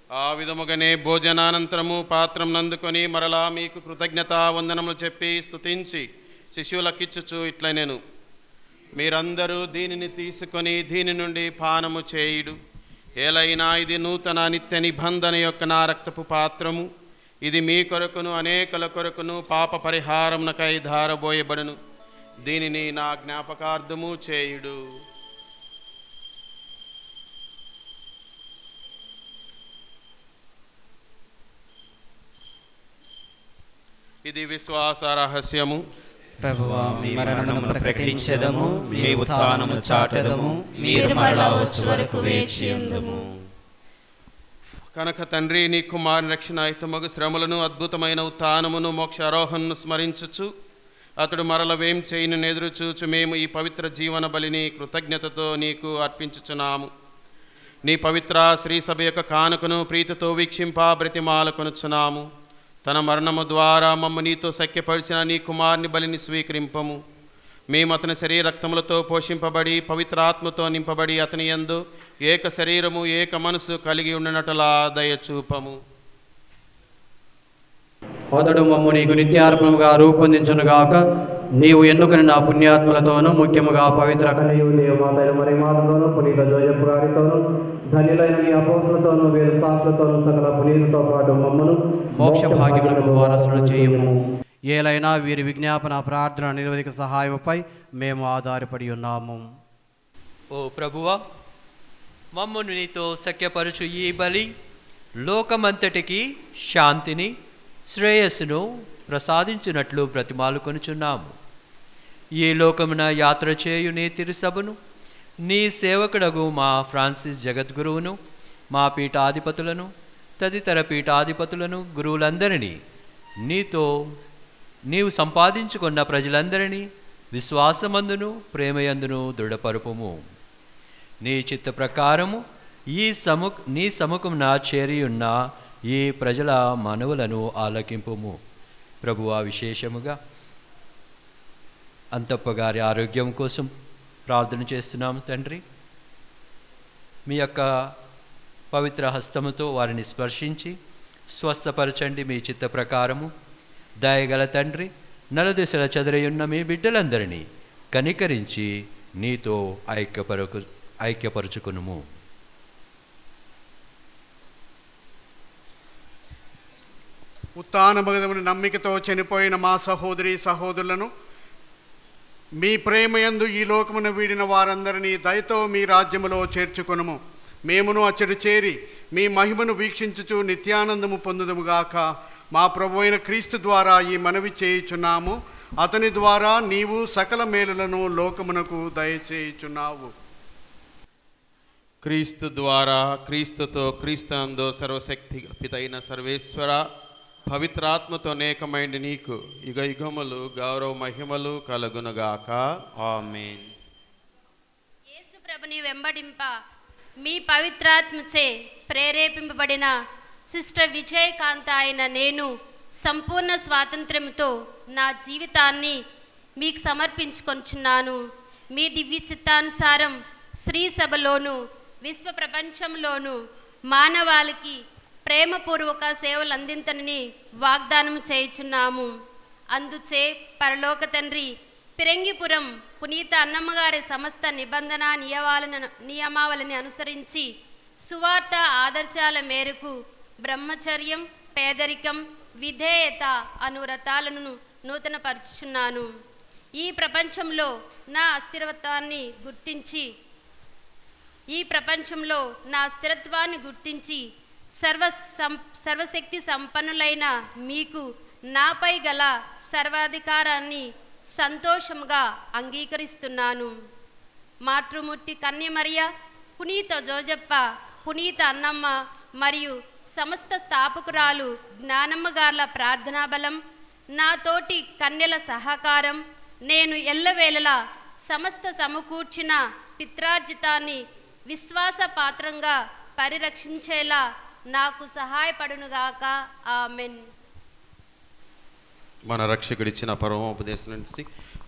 ఆ విధముగానే భోజనానంతరము పాత్రం నందుకొని మరలా మీకు కృతజ్ఞతా వందనములు చెప్పి స్తుతించి శిష్యులకిచ్చుచు ఇట్లా నేను, మీరందరూ దీనిని తీసుకొని దీని నుండి పానము చేయుడు. ఏలైనా ఇది నూతన నిత్య నిబంధన యొక్క నా రక్తపు పాత్రము. ఇది మీ కొరకును అనేకుల కొరకును పాప పరిహారమునకై ధారబోయబడును. దీనిని నా జ్ఞాపకార్థము చేయుడు. ఇది విశ్వాస రహస్యము. ప్రభువా, మీ మరణమును ప్రకటించెదము, మీ ఉత్థానమును చాటెదము, మీరు మరలా వచ్చు వరకు వేచి ఉందుము. కనుక తండ్రి, నీ కుమారుని రక్షణాయుతమగు శ్రమలను, అద్భుతమైన ఉత్థానమును, మోక్షారోహణను స్మరించుచు అతడు మరల వేం చేయను ఎదురుచూచు మేము ఈ పవిత్ర జీవన బలిని కృతజ్ఞతతో నీకు అర్పించుచున్నాము. నీ పవిత్ర శ్రీసభ యొక్క కానుకను ప్రీతితో వీక్షింప బ్రతిమాలకొనుచున్నాము. తన మరణము ద్వారా మమ్మ నీతో సఖ్యపరిచిన నీ కుమారుని బలిని స్వీకరింపము. మేము అతని శరీర రక్తములతో పోషింపబడి పవిత్రాత్మతో నింపబడి అతని యందు ఏక శరీరము ఏక మనసు కలిగి ఉండినట్లా దయచూపము. అతడు మమ్ము నీకు నిత్యార్పణముగా రూపొందించునుగాక. నీవు ఎన్నుకుని నా పుణ్యాత్మలతోనూ ముఖ్యముగా పవిత్ర కన్యయు దేవమాతైన మరియమాతతోనూ పునీత జోజెఫ్ గారితోనూ ధన్యులైన నీ అపోస్తులతోనూ వేద శాస్త్రులతోనూ సకల పునీతులతో పాటు మమ్మను మోక్ష భాగ్యములకు వారసులు చేయుము. ఏలైనా వీరి విజ్ఞాపన ప్రార్థన నిరోధిక సహాయముపై మేము ఆధారపడి ఉన్నాము. ఓ ప్రభువా, మమ్మను నీతో సఖ్యపరచు ఈ బలి లోకమంతటికి శాంతిని శ్రేయస్సును ప్రసాదించినట్లు బ్రతిమాలుకొనుచున్నాము. ఈ లోకమున యాత్ర చేయు నీ తిరుసభను, నీ సేవకుడగు మా ఫ్రాన్సిస్ జగద్గురువును, మా పీఠాధిపతులను, తదితర పీఠాధిపతులను, గురువులందరినీ, నీవు సంపాదించుకున్న ప్రజలందరినీ విశ్వాసమందును ప్రేమయందును దృఢపరుపుము. నీ చిత్త ప్రకారము నీ సముఖమున చేరియున్న ఈ ప్రజల మనవులను ఆలకింపుము. ప్రభువా, విశేషముగా అంతప్ప గారి ఆరోగ్యం కోసం ప్రార్థన చేస్తున్నాము తండ్రి. మీ యొక్క పవిత్ర హస్తముతో వారిని స్పర్శించి స్వస్థపరచండి. మీ చిత్త ప్రకారము దయగల తండ్రి, నలుదిశల చెదరయున్న మీ బిడ్డలందరినీ కనికరించి నీతో ఐక్యపరుచుకునుము. ఉత్థానభగదముని నమ్మికతో చనిపోయిన మా సహోదరి సహోదరులను మీ ప్రేమయందు ఈ లోకమును వీడిన వారందరినీ దయతో మీ రాజ్యములో చేర్చుకొనుము. మేమును అచ్చడు చేరి మీ మహిమను వీక్షించుచు నిత్యానందము పొందుదుముగాక. మా ప్రభు అయిన క్రీస్తు ద్వారా ఈ మనవి చేయుచున్నాము. అతని ద్వారా నీవు సకల మేలులను లోకమునకు దయచేయుచున్నావు. క్రీస్తు ద్వారా, క్రీస్తుతో, క్రీస్తునందు సర్వశక్తి పితైన సర్వేశ్వర పవిత్రాత్మతో అనేకమైన నీకు యుగ యుగములు గౌరవ మహిమలు కలుగునుగాక. ఆమేన్. యేసు ప్రభుని వెంబడింప మీ పవిత్రాత్మచే ప్రేరేపింపబడిన సిస్టర్ విజయకాంత అయిన నేను సంపూర్ణ స్వాతంత్ర్యంతో నా జీవితాన్ని మీకు సమర్పించుకొంచున్నాను. మీ దివ్య చిత్తానుసారం శ్రీ సభలోను విశ్వ ప్రపంచంలోను మానవాళికి ప్రేమపూర్వక సేవలు అందించనని వాగ్దానం చేయుచున్నాము. అందుచే పరలోక తండ్రి, పిరంగిపురం పునీత అన్నమ్మగారి సమస్త నిబంధన నియమావళిని అనుసరించి సువార్త ఆదర్శాల మేరకు బ్రహ్మచర్యం, పేదరికం, విధేయత అను వ్రతాలను నూతనపరుచుచున్నాను. ఈ ప్రపంచంలో నా స్థిరత్వాన్ని గుర్తించి సర్వశక్తి సంపన్నులైన మీకు నాపై గల సర్వాధికారాన్ని సంతోషముగా అంగీకరిస్తున్నాను. మాతృమూర్తి కన్యమరియ, పునీత జోజప్ప, పునీత అన్నమ్మ మరియు సమస్త స్థాపకురాలు జ్ఞానమ్మ గార్ల ప్రార్థనా బలం, నాతోటి కన్యల సహకారం, నేను ఎల్లవేళలా సమస్త సమకూర్చిన పిత్రార్జితాన్ని విశ్వాస పాత్రంగా పరిరక్షించేలా నాకు సహాయపడునుగాక. ఆమెన్. మన రక్షకుడిచ్చిన పరమోపదేశం నుంచి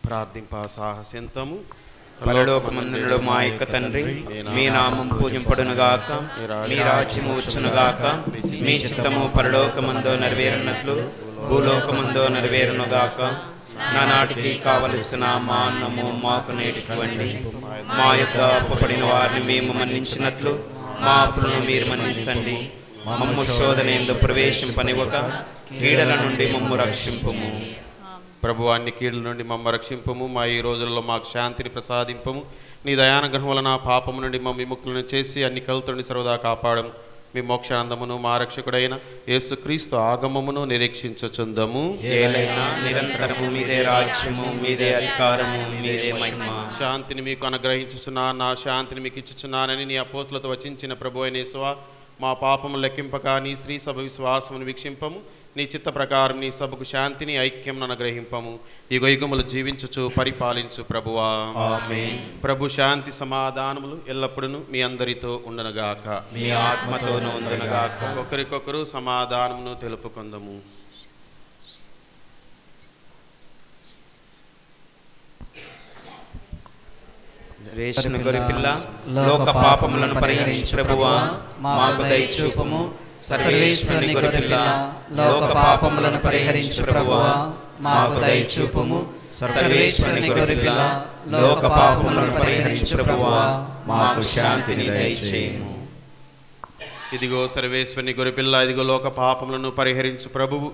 ప్రార్థింప సాహసింతము. పరలోకమందునుడు మా యొక్క తండ్రి, మీ నామం పూజింపడునుగాక, మీ రాజ్యము వచ్చునుగాక, మీ చిత్తము పరలోకమందు నెరవేరునట్లు భూలోకమందు నెరవేరునుగాక. నానాటికి కావలసిన మా అన్నము మాకు నేటివ్వండి. మా యొక్క అప్పుపడిన వారిని మేము మన్నించినట్లు మా అప్పులను మీరు మన్నించండి. మమ్ము శోధనయందు ప్రవేశింపనివ్వక కీడల నుండి మమ్ము రక్షింపుము. ప్రభు అన్ని కీడుల నుండి మమ్మ రక్షింపము. మా ఈ రోజుల్లో మాకు శాంతిని ప్రసాదింపము. నీ దయానుగ్రహం వలన పాపము నుండి మమ్మ విముక్తులను చేసి అన్ని కలుతుని సర్వదా కాపాడము. మీ మోక్షానందమును మా రక్షకుడైన యేసుక్రీస్తు ఆగమమును నిరీక్షించుచుందము. ఏలైనా నిరంతరము మీదే రాజ్యము, మీదే అధికారము, మీదే మహిమ. శాంతిని మీకు అనుగ్రహించుచున్నాను, నా శాంతిని మీకు ఇచ్చుచున్నానని నీ అపోస్తులతో వచించిన ప్రభు అయిన యేసువా, మా పాపము లెక్కింపక నీ స్త్రీ సభ విశ్వాసమును వీక్షింపము. నీ చిత్త ప్రకారం నీ సభకు శాంతిని ఐక్యం అనుగ్రహింపము. ఈ యుగములు జీవించుచు పరిపాలించు ప్రభువా. ఆమేన్. ప్రభు శాంతి సమాధానములు ఎల్లప్పుడూ మీ అందరితో ఉండనుగాక, మీ ఆత్మతోనూ ఉండునుగాక. ఒకరికొకరు సమాధానమును తెలుపుకుందము. వేసిన గొర్రెపిల్ల, లోక పాపములను పరిహరించు ప్రభువా, మాకు దయచూపుము. సర్వేశ్వరుని గొర్రెపిల్ల, లోక పాపములను పరిహరించు ప్రభువా, మాకు దయచూపుము. సర్వేశ్వరుని గొర్రెపిల్ల, లోక పాపములను పరిహరించు ప్రభువా, మాకు శాంతిని దయచేయుము. ఇదిగో సర్వేశ్వరుని గొర్రెపిల్ల, ఇదిగో లోక పాపములను పరిహరించు ప్రభువు.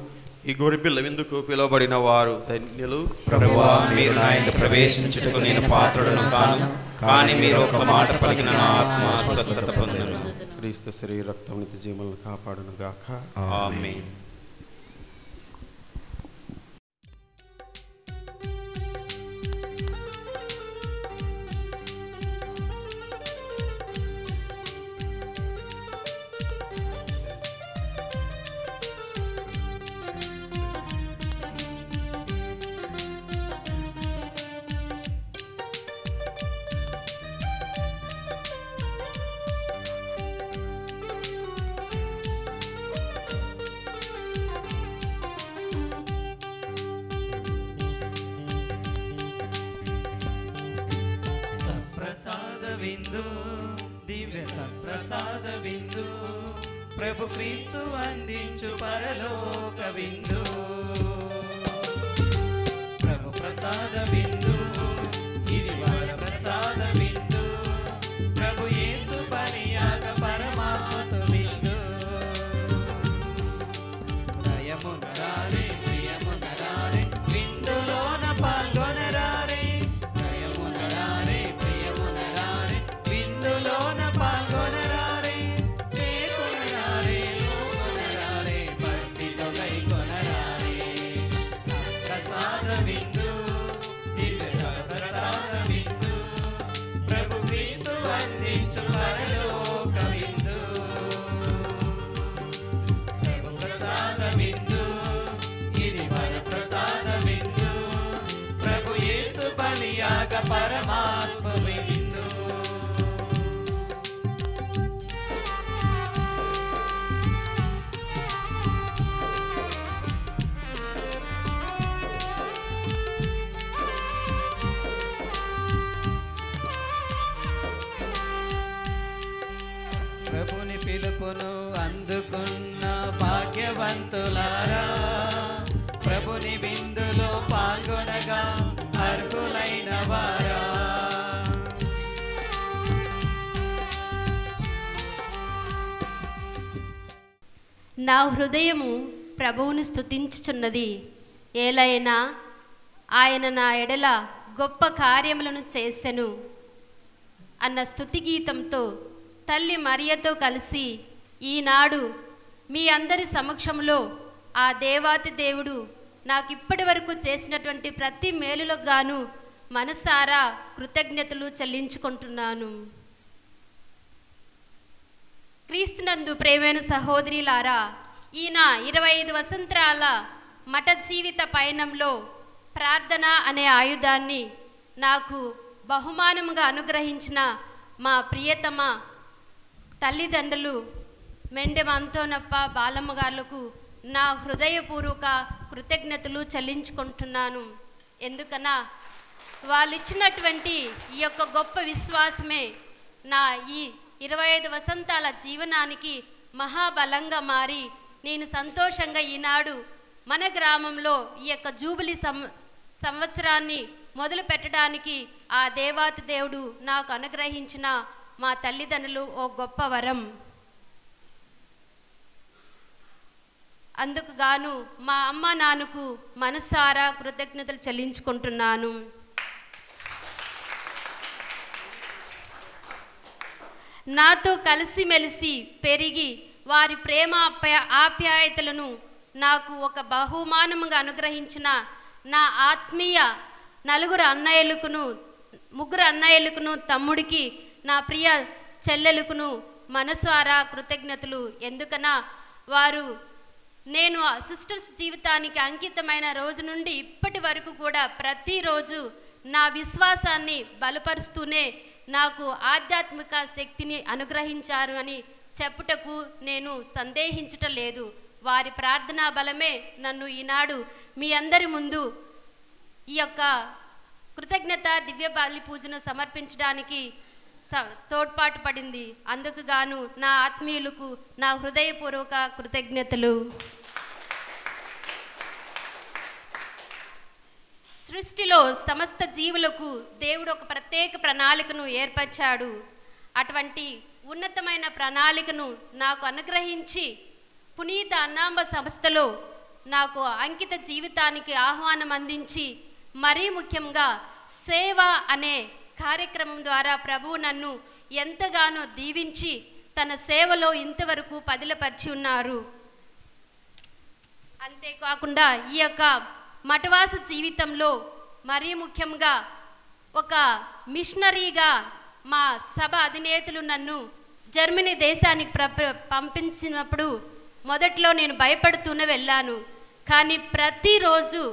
ఈ గొర్రెపిల్ల విందుకు పిలువబడిన వారు ధన్యులు. ప్రభువా, మీరు నా ఇంట ప్రవేశించుటకు నేను పాత్రుడను కాను, కానీ మీరు ఒక మాట పలికిన నా ఆత్మ స్వస్థత పొందును. క్రీస్తు శరీర రక్తం నిత్య జీవములను కాపాడును గాక. ఆమేన్. సత్ప్రసాద విందు, దివ్య సత్ప్రసాద విందు, ప్రభు క్రీస్తు అందించు పరలోక విందు. ప్రభు ప్రసాద విందు, ఇది వర ప్రసాద విందు, ప్రభు యేసు పరియాగ పరమాత్మ విందు. దయమునరారే, ప్రియమునరారే, విందులోన పాల్గొనరారే. దయమునరారే, ప్రియమునరారే, విందులోన పాల్గొనరారే. చేకొనరారే, లోకొనరారే, భక్తితో గైకొనరారే. సత్ప్రసాద విందు, దివ్య సత్ప్రసాద విందు, ప్రభు క్రీస్తు అందించు పరలోక విందు. ప్రభు ప్రసాద విందు, ఇది వరప్రసాద విందు, ప్రభు యేసు బలియాగ పరమాత్మ విందు. ప్రభుని పిలుపును అందుకున్న భాగ్యవంతులారా, ప్రభుని విందులో పాల్గొనగా అర్హులైన వారా. నా హృదయము ప్రభువును స్తుతించుచున్నది. ఏలైనా ఆయన నా ఎడల గొప్ప కార్యములను చేసెను అన్న స్తుతి గీతంతో తల్లి మరియతో కలిసి ఈనాడు మీ అందరి సమక్షంలో ఆ దేవాతి దేవుడు నాకు ఇప్పటి వరకు చేసినటువంటి ప్రతి మేలులకు గాను మనసారా కృతజ్ఞతలు చెల్లించుకుంటున్నాను. క్రీస్తునందు ప్రేమైన సహోదరులారా, ఈయన 25 వసంతాల మఠ జీవిత పయనంలో ప్రార్థన అనే ఆయుధాన్ని నాకు బహుమానముగా అనుగ్రహించిన మా ప్రియతమ తల్లిదండ్రులు మెండెం అంతోనప్ప బాలమ్మ గారులకు నా హృదయపూర్వక కృతజ్ఞతలు చెల్లించుకుంటున్నాను. ఎందుకన్నా వాళ్ళు ఇచ్చినటువంటి ఈ యొక్క గొప్ప విశ్వాసమే నా ఈ 25 వసంతాల జీవనానికి మహాబలంగా మారి నేను సంతోషంగా ఈనాడు మన గ్రామంలో ఈ యొక్క జూబిలీ సంవత్సరాన్ని మొదలు పెట్టడానికి ఆ దేవాతి దేవుడు నాకు అనుగ్రహించిన మా తల్లిదండ్రులు ఓ గొప్ప వరం. అందుకు గాను మా అమ్మ నాన్నకు మనసారా కృతజ్ఞతలు చెల్లించుకుంటున్నాను. నాతో కలిసిమెలిసి పెరిగి వారి ప్రేమ ఆప్యాయతలను నాకు ఒక బహుమానముగా అనుగ్రహించిన నా ఆత్మీయ 4 అన్నయ్యలకును 3 అన్నయ్యలకును తమ్ముడికి నా ప్రియ చెల్లెలకును మనసారా కృతజ్ఞతలు. ఎందుకన్నా వారు నేను సిస్టర్స్ జీవితానికి అంకితమైన రోజు నుండి ఇప్పటి వరకు కూడా ప్రతిరోజు నా విశ్వాసాన్ని బలపరుస్తూనే నాకు ఆధ్యాత్మిక శక్తిని అనుగ్రహించారు అని చెప్పుటకు నేను సందేహించటం లేదు. వారి ప్రార్థనా బలమే నన్ను ఈనాడు మీ అందరి ముందు ఈ యొక్క కృతజ్ఞత దివ్య బలి పూజను సమర్పించడానికి తోడ్పాటు పడింది. అందుకు గాను నా ఆత్మీయులకు నా హృదయపూర్వక కృతజ్ఞతలు. సృష్టిలో సమస్త జీవులకు దేవుడు ఒక ప్రత్యేక ప్రణాళికను ఏర్పరిచాడు. అటువంటి ఉన్నతమైన ప్రణాళికను నాకు అనుగ్రహించి పునీత అన్నాంబ సంస్థలో నాకు అంకిత జీవితానికి ఆహ్వానం అందించి మరీ ముఖ్యంగా సేవ అనే కార్యక్రమం ద్వారా ప్రభువు నన్ను ఎంతగానో దీవించి తన సేవలో ఇంతవరకు పదిలపరిచి ఉన్నారు. అంతేకాకుండా ఈ యొక్క మఠవాస జీవితంలో మరీ ముఖ్యంగా ఒక మిషనరీగా మా సభ అధినేతలు నన్ను జర్మనీ దేశానికి పంపించినప్పుడు మొదట్లో నేను భయపడుతూనే వెళ్ళాను. కానీ ప్రతిరోజు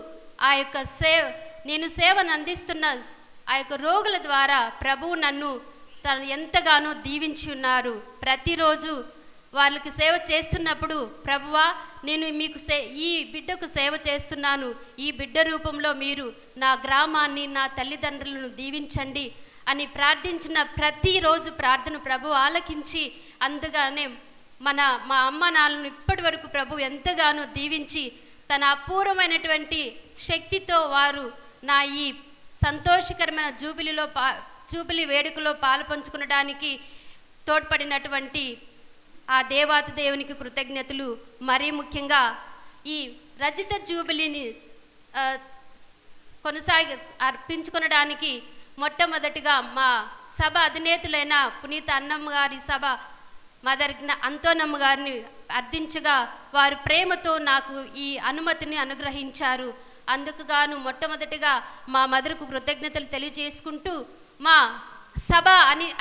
ఆ యొక్క నేను సేవను అందిస్తున్న ఆ యొక్క రోగుల ద్వారా ప్రభువు నన్ను తను ఎంతగానో దీవించి ఉన్నారు. ప్రతిరోజు వాళ్ళకి సేవ చేస్తున్నప్పుడు ప్రభువా నేను మీకు ఈ బిడ్డకు సేవ చేస్తున్నాను, ఈ బిడ్డ రూపంలో మీరు నా గ్రామాన్ని నా తల్లిదండ్రులను దీవించండి అని ప్రార్థించిన ప్రతిరోజు ప్రార్థన ప్రభు ఆలకించి అందుగానే మా అమ్మ నాన్నను ఇప్పటి వరకు ప్రభు ఎంతగానో దీవించి తన అపూర్వమైనటువంటి శక్తితో వారు నా ఈ సంతోషకరమైన జూబిలీ వేడుకలో పాలు పంచుకునడానికి తోడ్పడినటువంటి ఆ దేవాతి దేవునికి కృతజ్ఞతలు. మరీ ముఖ్యంగా ఈ రజిత జూబిలీని అర్పించుకొనడానికి మొట్టమొదటిగా మా సభ అధినేతులైన పునీత అన్నమ్మ గారి సభ మదర్ అంతోనమ్మ గారిని అర్థించగా వారు ప్రేమతో నాకు ఈ అనుమతిని అనుగ్రహించారు. అందుకు గాను మొట్టమొదటిగా మా మదర్కు కృతజ్ఞతలు తెలియజేసుకుంటూ మా సభ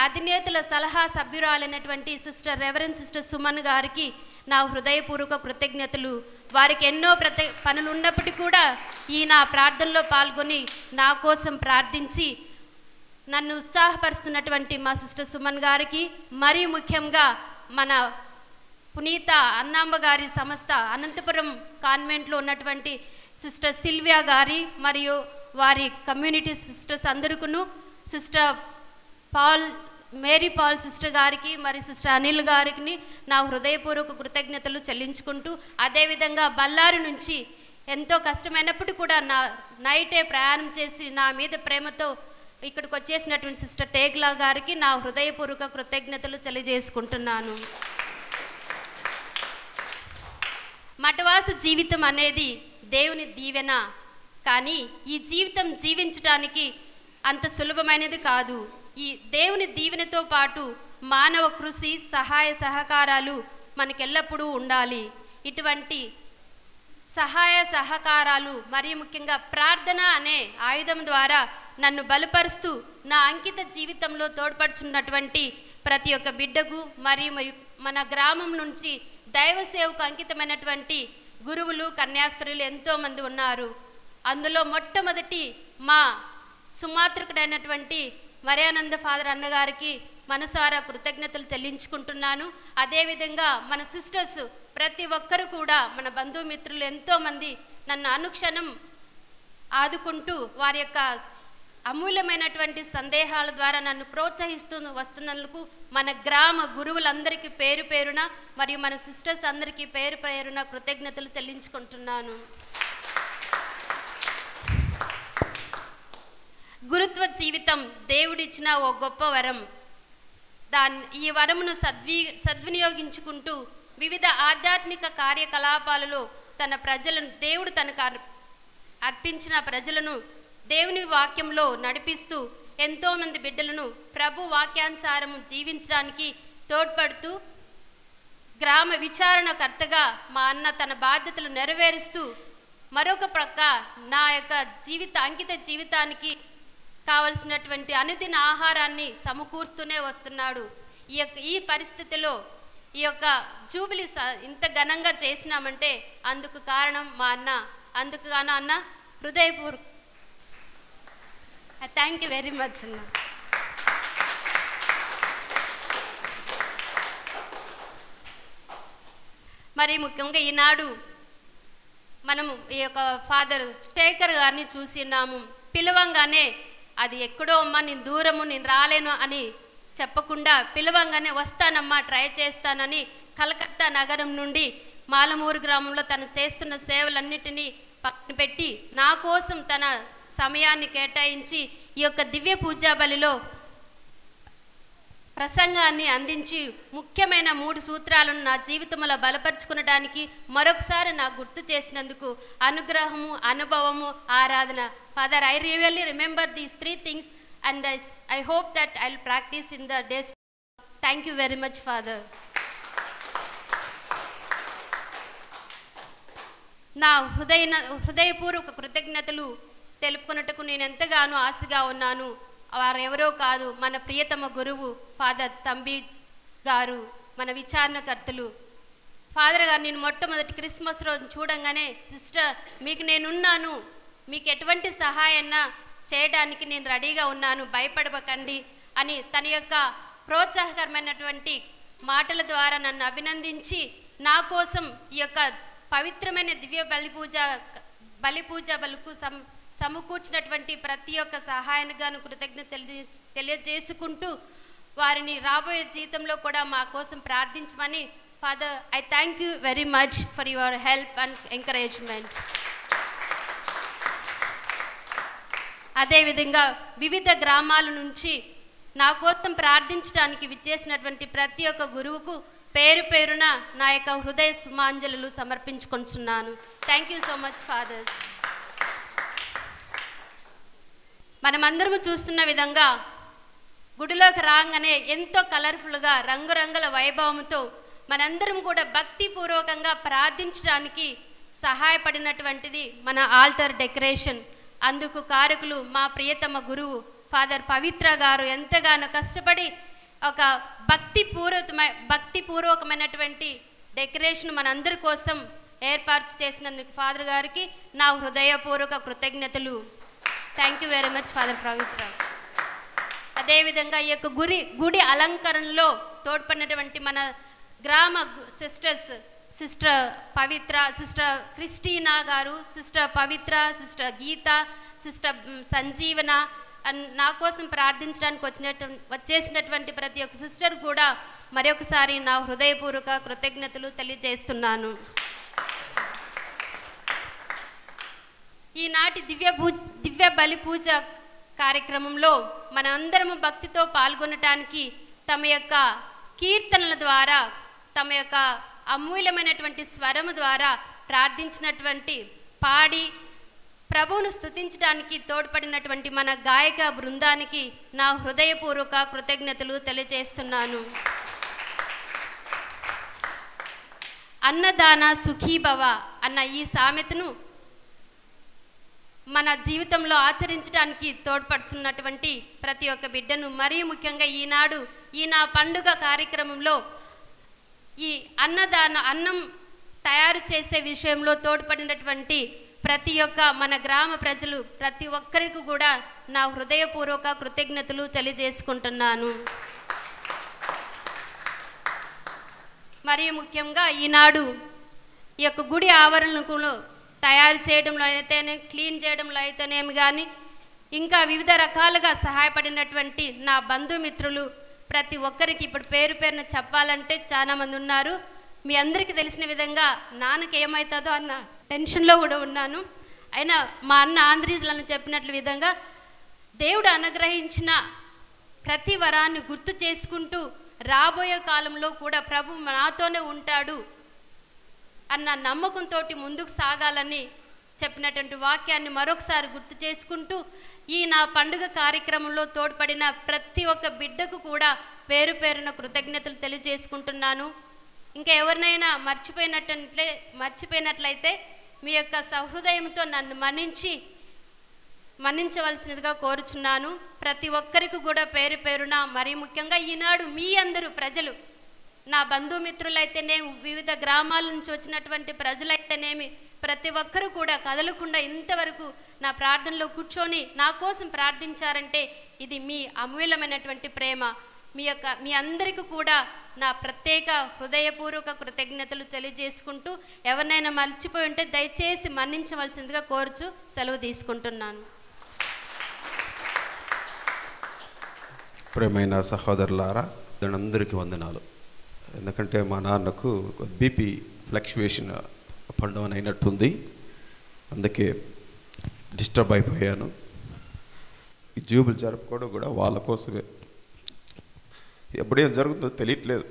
అధినేతల సలహా సభ్యురాలైనటువంటి రెవరెండ్ సిస్టర్ సుమన్ గారికి నా హృదయపూర్వక కృతజ్ఞతలు. వారికి ఎన్నో పనులు ఉన్నప్పటికీ కూడా ఈ నా ప్రార్థనలో పాల్గొని నా కోసం ప్రార్థించి నన్ను ఉత్సాహపరుస్తున్నటువంటి మా సిస్టర్ సుమన్ గారికి, మరీ ముఖ్యంగా మన పునీత అన్నాంబ గారి సంస్థ అనంతపురం కాన్వెంట్లో ఉన్నటువంటి సిస్టర్ సిల్వియా గారి మరియు వారి కమ్యూనిటీ సిస్టర్స్ అందరికీ, సిస్టర్ మేరీ పాల్ సిస్టర్ గారికి మరి సిస్టర్ అనిల్ గారికి నా హృదయపూర్వక కృతజ్ఞతలు చెల్లించుకుంటూ, అదేవిధంగా బళ్ళారి నుంచి ఎంతో కష్టమైనప్పుడు కూడా నైటే ప్రయాణం చేసి నా మీద ప్రేమతో ఇక్కడికి వచ్చేసినటువంటి సిస్టర్ టేగ్లా గారికి నా హృదయపూర్వక కృతజ్ఞతలు తెలియజేసుకుంటున్నాను. మఠవాస జీవితం అనేది దేవుని దీవెన, కానీ ఈ జీవితం జీవించడానికి అంత సులభమైనది కాదు. ఈ దేవుని దీవెనతో పాటు మానవ కృషి సహాయ సహకారాలు మనకెల్లప్పుడూ ఉండాలి. ఇటువంటి సహాయ సహకారాలు మరీ ముఖ్యంగా ప్రార్థన అనే ఆయుధం ద్వారా నన్ను బలపరుస్తూ నా అంకిత జీవితంలో తోడ్పడుచున్నటువంటి ప్రతి ఒక్క బిడ్డకు మరియు మన గ్రామం నుంచి దైవ సేవకు అంకితమైనటువంటి గురువులు కన్యాస్త్రీలు ఎంతోమంది ఉన్నారు. అందులో మొట్టమొదటి మా సుమాతృకుడైనటువంటి మర్యానంద ఫాదర్ అన్నగారికి మనసారా కృతజ్ఞతలు చెల్లించుకుంటున్నాను. అదేవిధంగా మన సిస్టర్స్ ప్రతి ఒక్కరు కూడా, మన బంధుమిత్రులు ఎంతోమంది నన్ను అనుక్షణం ఆదుకుంటూ వారి యొక్క అమూల్యమైనటువంటి సందేహాల ద్వారా నన్ను ప్రోత్సహిస్తూ వస్తున్నందుకు మన గ్రామ గురువులందరికీ పేరు పేరున మరియు మన సిస్టర్స్ అందరికీ పేరు పేరున కృతజ్ఞతలు చెల్లించుకుంటున్నాను. గురుత్వ జీవితం దేవుడిచ్చిన ఓ గొప్ప వరం. ఈ వరమును సద్వినియోగించుకుంటూ వివిధ ఆధ్యాత్మిక కార్యకలాపాలలో తన ప్రజలను, దేవుడు తనకు అర్పించిన ప్రజలను దేవుని వాక్యంలో నడిపిస్తూ ఎంతోమంది బిడ్డలను ప్రభు వాక్యానుసారం జీవించడానికి తోడ్పడుతూ గ్రామ విచారణకర్తగా మా అన్న తన బాధ్యతలు నెరవేరుస్తూ మరొక ప్రక్క నా యొక్క అంకిత జీవితానికి కావలసినటువంటి అనుదిన ఆహారాన్ని సమకూరుస్తూనే వస్తున్నాడు. ఈ పరిస్థితిలో ఈ యొక్క జూబిలీ ఇంత ఘనంగా చేసినామంటే అందుకు కారణం మా అన్న. అందుకు గాను అన్న హృదయపూర్వక థ్యాంక్ యూ వెరీ మచ్ అన్న. మరి ముఖ్యంగా ఈనాడు మనము ఈ యొక్క ఫాదర్ శేఖర్ గారిని చూసినాము. పిలవంగానే అది ఎక్కడో అమ్మా, నేను దూరము, నేను రాలేను అని చెప్పకుండా పిలవంగానే వస్తానమ్మా, ట్రై చేస్తానని కలకత్తా నగరం నుండి మాలమూరు గ్రామంలో తను చేస్తున్న సేవలన్నిటినీ పక్కన పెట్టి నా కోసం తన సమయాన్ని కేటాయించి ఈ యొక్క దివ్య పూజా బలిలో ప్రసంగాన్ని అందించి ముఖ్యమైన 3 సూత్రాలను నా జీవితంలో బలపరుచుకునడానికి మరొకసారి నాకు గుర్తు చేసినందుకు అనుగ్రహము, అనుభవము, ఆరాధన. Father, I really remember these 3 things and I hope that I will practice in the days. Thank you very much father. నా హృదయపూర్వక కృతజ్ఞతలు తెలుపుకున్నట్టుకు నేను ఎంతగానో ఆశగా ఉన్నాను. వారెవరో కాదు, మన ప్రియతమ గురువు ఫాదర్ తంబి గారు, మన విచారణకర్తలు. ఫాదర్ గారు నేను మొట్టమొదటి క్రిస్మస్ రోజు చూడంగానే, సిస్టర్ మీకు నేనున్నాను, మీకు ఎటువంటి సహాయాన్ని చేయడానికి నేను రెడీగా ఉన్నాను, భయపడకండి అని తన యొక్క ప్రోత్సాహకరమైనటువంటి మాటల ద్వారా నన్ను అభినందించి నా కోసం ఈ యొక్క పవిత్రమైన దివ్య బలిపూజ బలుకు సమకూర్చినటువంటి ప్రతి ఒక్క సహాయానిగాను కృతజ్ఞతలు తెలియజేసుకుంటూ వారిని రాబోయే జీవితంలో కూడా మా కోసం ప్రార్థించమని. Father, I thank you very much for your help and encouragement. అదేవిధంగా వివిధ గ్రామాల నుంచి నా కోసం ప్రార్థించడానికి విచ్చేసినటువంటి ప్రతి ఒక్క గురువుకు పేరు పేరున నా యొక్క హృదయ సుమాంజలు సమర్పించుకుంటున్నాను. Thank you so much fathers. మనమందరము చూస్తున్న విధంగా గుడిలోకి రాగానే ఎంతో కలర్ఫుల్గా రంగురంగుల వైభవంతో మనందరం కూడా భక్తిపూర్వకంగా ప్రార్థించడానికి సహాయపడినటువంటిది మన ఆల్టర్ డెకరేషన్. అందుకు కారకులు మా ప్రియతమ గురువు ఫాదర్ పవిత్ర గారు ఎంతగానో కష్టపడి ఒక భక్తిపూర్వకమైనటువంటి డెకరేషన్ మనందరి కోసం ఏర్పాటు చేసినందుకు ఫాదర్ గారికి నా హృదయపూర్వక కృతజ్ఞతలు. Thank you very much father Pavitra. అదేవిధంగా ఈ యొక్క గుడి అలంకరణలో తోడ్పడినటువంటి మన గ్రామ sisters, sister Pavitra, sister Christina గారు, sister Pavitra, sister Geeta, sister Sanjeevana, నా కోసం ప్రార్థించడానికి వచ్చేసినటువంటి ప్రతి ఒక్క సిస్టర్ కూడా మరొకసారి నా హృదయపూర్వక కృతజ్ఞతలు తెలియజేస్తున్నాను. ఈనాటి దివ్య బలి పూజ కార్యక్రమంలో మన అందరము భక్తితో పాల్గొనటానికి తమ యొక్క కీర్తనల ద్వారా, తమ యొక్క అమూల్యమైనటువంటి స్వరము ద్వారా ప్రార్థించినటువంటి పాడి ప్రభువును స్తుతించడానికి తోడ్పడినటువంటి మన గాయక బృందానికి నా హృదయపూర్వక కృతజ్ఞతలు తెలియజేస్తున్నాను. అన్నదాన సుఖీభవ అన్న ఈ సామెతను మన జీవితంలో ఆచరించడానికి తోడ్పడుతున్నటువంటి ప్రతి ఒక్క బిడ్డను, మరీ ముఖ్యంగా ఈ నా పండుగ కార్యక్రమంలో ఈ అన్నం తయారు చేసే విషయంలో తోడ్పడినటువంటి ప్రతి ఒక్క మన గ్రామ ప్రజలు ప్రతి ఒక్కరికి కూడా నా హృదయపూర్వక కృతజ్ఞతలు తెలియజేసుకుంటున్నాను. మరియు ముఖ్యంగా ఈనాడు ఈ యొక్క గుడి ఆవరణను తయారు చేయడంలో అయితేనే, క్లీన్ చేయడంలో అయితేనేమి కానీ, ఇంకా వివిధ రకాలుగా సహాయపడినటువంటి నా బంధుమిత్రులు ప్రతి ఒక్కరికి ఇప్పుడు పేరు పేరున చెప్పాలంటే చాలామంది ఉన్నారు. మీ అందరికీ తెలిసిన విధంగా నాన్నకి ఏమవుతుందో అన్న టెన్షన్లో కూడా ఉన్నాను. అయినా మా అన్న ఆంధ్రీజులను చెప్పినట్లు విధంగా దేవుడు అనుగ్రహించిన ప్రతి వరాన్ని గుర్తు చేసుకుంటూ రాబోయే కాలంలో కూడా ప్రభు నాతోనే ఉంటాడు అన్న నమ్మకంతో ముందుకు సాగాలని చెప్పినటువంటి వాక్యాన్ని మరొకసారి గుర్తు చేసుకుంటూ, ఈ నా పండుగ కార్యక్రమంలో తోడ్పడిన ప్రతి ఒక్క బిడ్డకు కూడా పేరు పేరున కృతజ్ఞతలు తెలియజేసుకుంటున్నాను. ఇంకా ఎవరినైనా మర్చిపోయినట్లయితే మీ యొక్క సహృదయంతో నన్ను మన్నించవలసినదిగా కోరుచున్నాను. ప్రతి ఒక్కరికి కూడా పేరు పేరున, మరీ ముఖ్యంగా ఈనాడు మీ అందరూ ప్రజలు, నా బంధుమిత్రులైతేనేమి, వివిధ గ్రామాల నుంచి వచ్చినటువంటి ప్రజలైతేనేమి, ప్రతి ఒక్కరూ కూడా కదలకుండా ఇంతవరకు నా ప్రార్థనలో కూర్చొని నా కోసం ప్రార్థించారంటే ఇది మీ అమూల్యమైనటువంటి ప్రేమ. మీ అందరికీ కూడా నా ప్రత్యేక హృదయపూర్వక కృతజ్ఞతలు తెలియజేసుకుంటూ, ఎవరినైనా మర్చిపోయి ఉంటే దయచేసి మన్నించవలసిందిగా కోరుచు సెలవు తీసుకుంటున్నాను. ప్రేమైన సహోదరులారా, అందరికీ వందనాలు. ఎందుకంటే మా నాన్నకు బీపీ ఫ్లక్చువేషన్ పండుగ అయినట్టుంది, అందుకే డిస్టర్బ్ అయిపోయాను. ఈ జూబులు జరుపుకోవడం కూడా వాళ్ళ కోసమే. ఎప్పుడేం జరుగుతుందో తెలియట్లేదు.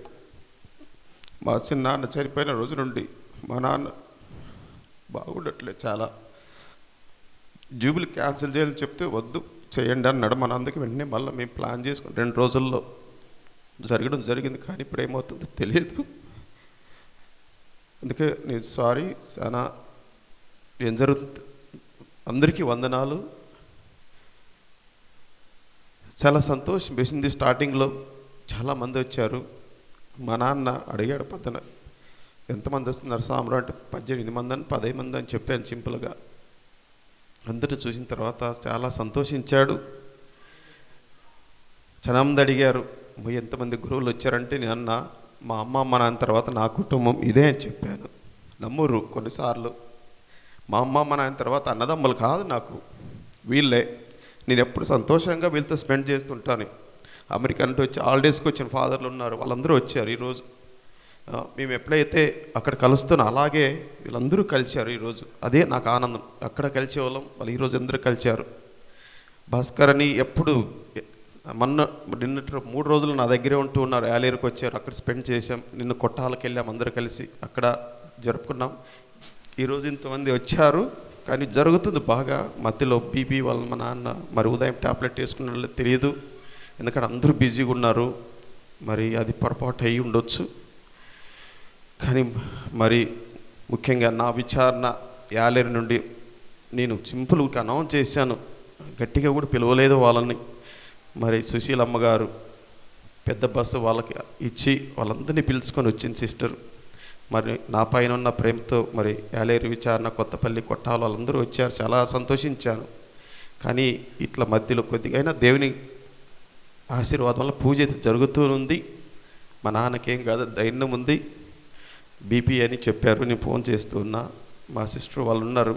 మా నాన్న చనిపోయిన రోజు నుండి మా నాన్న బాగుండట్లేదు. చాలా జూబులు క్యాన్సిల్ చేయాలని చెప్తే వద్దు చేయండి అన్నాడు. మన అందుకే వెంటనే మళ్ళీ మేము ప్లాన్ చేసుకుని 2 రోజుల్లో జరగడం జరిగింది. కానీ ఇప్పుడు ఏమవుతుందో తెలియదు. అందుకే నేను సారీ. చాలా ఏం జరుగుతుంది. అందరికీ వందనాలు. చాలా సంతోషం వేసింది. స్టార్టింగ్లో చాలామంది వచ్చారు. మా నాన్న అడిగాడు పక్కన ఎంతమంది వస్తున్నారు సాంబ్రా అంటే 18 మంది అని 10 మంది అని చెప్పాను సింపుల్గా. అందరూ చూసిన తర్వాత చాలా సంతోషించాడు. చాలా మంది అడిగారు ఎంతమంది గురువులు వచ్చారంటే నేను అన్న మా అమ్మ నాన్న తర్వాత నా కుటుంబం ఇదే అని చెప్పాను. నమ్మురు కొన్నిసార్లు. మా అమ్మ నాన్న తర్వాత అన్నదమ్ములు కాదు నాకు, వీళ్ళే. నేను ఎప్పుడు సంతోషంగా వీళ్ళతో స్పెండ్ చేస్తుంటాను. అమెరికా అంటే వచ్చి హాలిడేస్కి వచ్చిన ఫాదర్లు ఉన్నారు, వాళ్ళందరూ వచ్చారు ఈరోజు. మేము ఎప్పుడైతే అక్కడ కలుస్తున్నాం అలాగే వీళ్ళందరూ కలిశారు ఈరోజు. అదే నాకు ఆనందం. అక్కడ కలిసే వాళ్ళం, వాళ్ళు ఈరోజు అందరూ కలిశారు. భాస్కర్ అని ఎప్పుడు నిన్న 3 రోజులు నా దగ్గరే ఉంటూ ఉన్నారు. యాలేరుకు వచ్చారు, అక్కడ స్పెండ్ చేసాం. నిన్న కొట్టాలకు వెళ్ళాం, అందరూ కలిసి అక్కడ జరుపుకున్నాం. ఈరోజు ఇంతమంది వచ్చారు. కానీ జరుగుతుంది బాగా. మధ్యలో బీపీ వాళ్ళ మా నాన్న మరి ఉదయం ట్యాబ్లెట్ వేసుకున్న తెలియదు, ఎందుకంటే అందరూ బిజీగా ఉన్నారు. మరి అది పొరపాటు అయ్యి ఉండొచ్చు. కానీ మరి ముఖ్యంగా నా విచారణ యాలేరు నుండి నేను సింపుల్గా అనౌన్స్ చేశాను, గట్టిగా కూడా పిలవలేదు వాళ్ళని. మరి సుశీలమ్మ గారు పెద్ద బస్సు వాళ్ళకి ఇచ్చి వాళ్ళందరినీ పిలుచుకొని వచ్చింది సిస్టర్. మరి నా పైన ఉన్న ప్రేమతో మరి యాలేరు విచారణ, కొత్తపల్లి, కొట్టాలు వాళ్ళందరూ వచ్చారు. చాలా సంతోషించాను. కానీ ఇట్లా మధ్యలో కొద్దిగైనా దేవుని ఆశీర్వాదం వల్ల పూజ అయితే జరుగుతూ ఉంది. మా నాన్నకేం కాదు, ధైర్యం ఉంది. బీపీ అని చెప్పారు. నేను ఫోన్ చేస్తూ ఉన్నా, మా సిస్టర్ వాళ్ళు ఉన్నారు,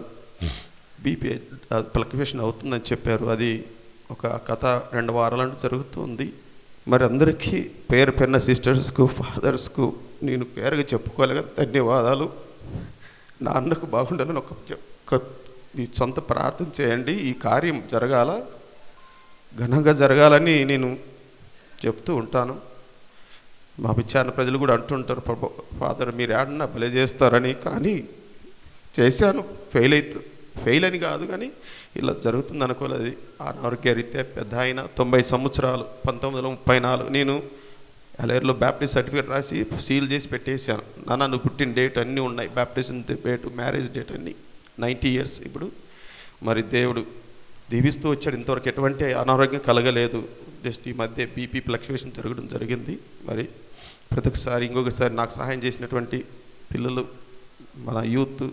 బీపీ ఫ్లక్చువేషన్ అవుతుందని చెప్పారు. అది ఒక కథ 2 వారాలు జరుగుతుంది. మరి అందరికీ పేరు పెన్న సిస్టర్స్కు, ఫాదర్స్కు నేను పేరుగా చెప్పుకోలేక ధన్యవాదాలు. నాన్నకు బాగుండాలని ఒక మీ సొంత ప్రార్థన చేయండి. ఈ కార్యం జరగాల, ఘనంగా జరగాలని నేను చెప్తూ ఉంటాను. మా విచారణ ప్రజలు కూడా అంటుంటారు, ఫాదర్ మీరు ఆడినా భలే చేస్తారని. కానీ చేశాను, ఫెయిల్ అని కాదు, కానీ ఇలా జరుగుతుంది అనుకోలేదు. అనారోగ్య రీత్యా పెద్ద ఆయన 90 సంవత్సరాలు 1934 నేను అలేరులో బ్యాప్టిస్ట్ సర్టిఫికేట్ రాసి సీల్ చేసి పెట్టేశాను. నువ్వు పుట్టిన డేట్ అన్నీ ఉన్నాయి, బ్యాప్టిజం డేట్, మ్యారేజ్ డేట్ అన్నీ. 90 years ఇప్పుడు. మరి దేవుడు దీవిస్తూ వచ్చాడు. ఇంతవరకు ఎటువంటి అనారోగ్యం కలగలేదు. జస్ట్ ఈ మధ్య బీపీ ఫ్లక్చువేషన్ జరగడం జరిగింది. మరి ప్రతిసారి ఇంకొకసారి నాకు సహాయం చేసినటువంటి పిల్లలు, మన యూత్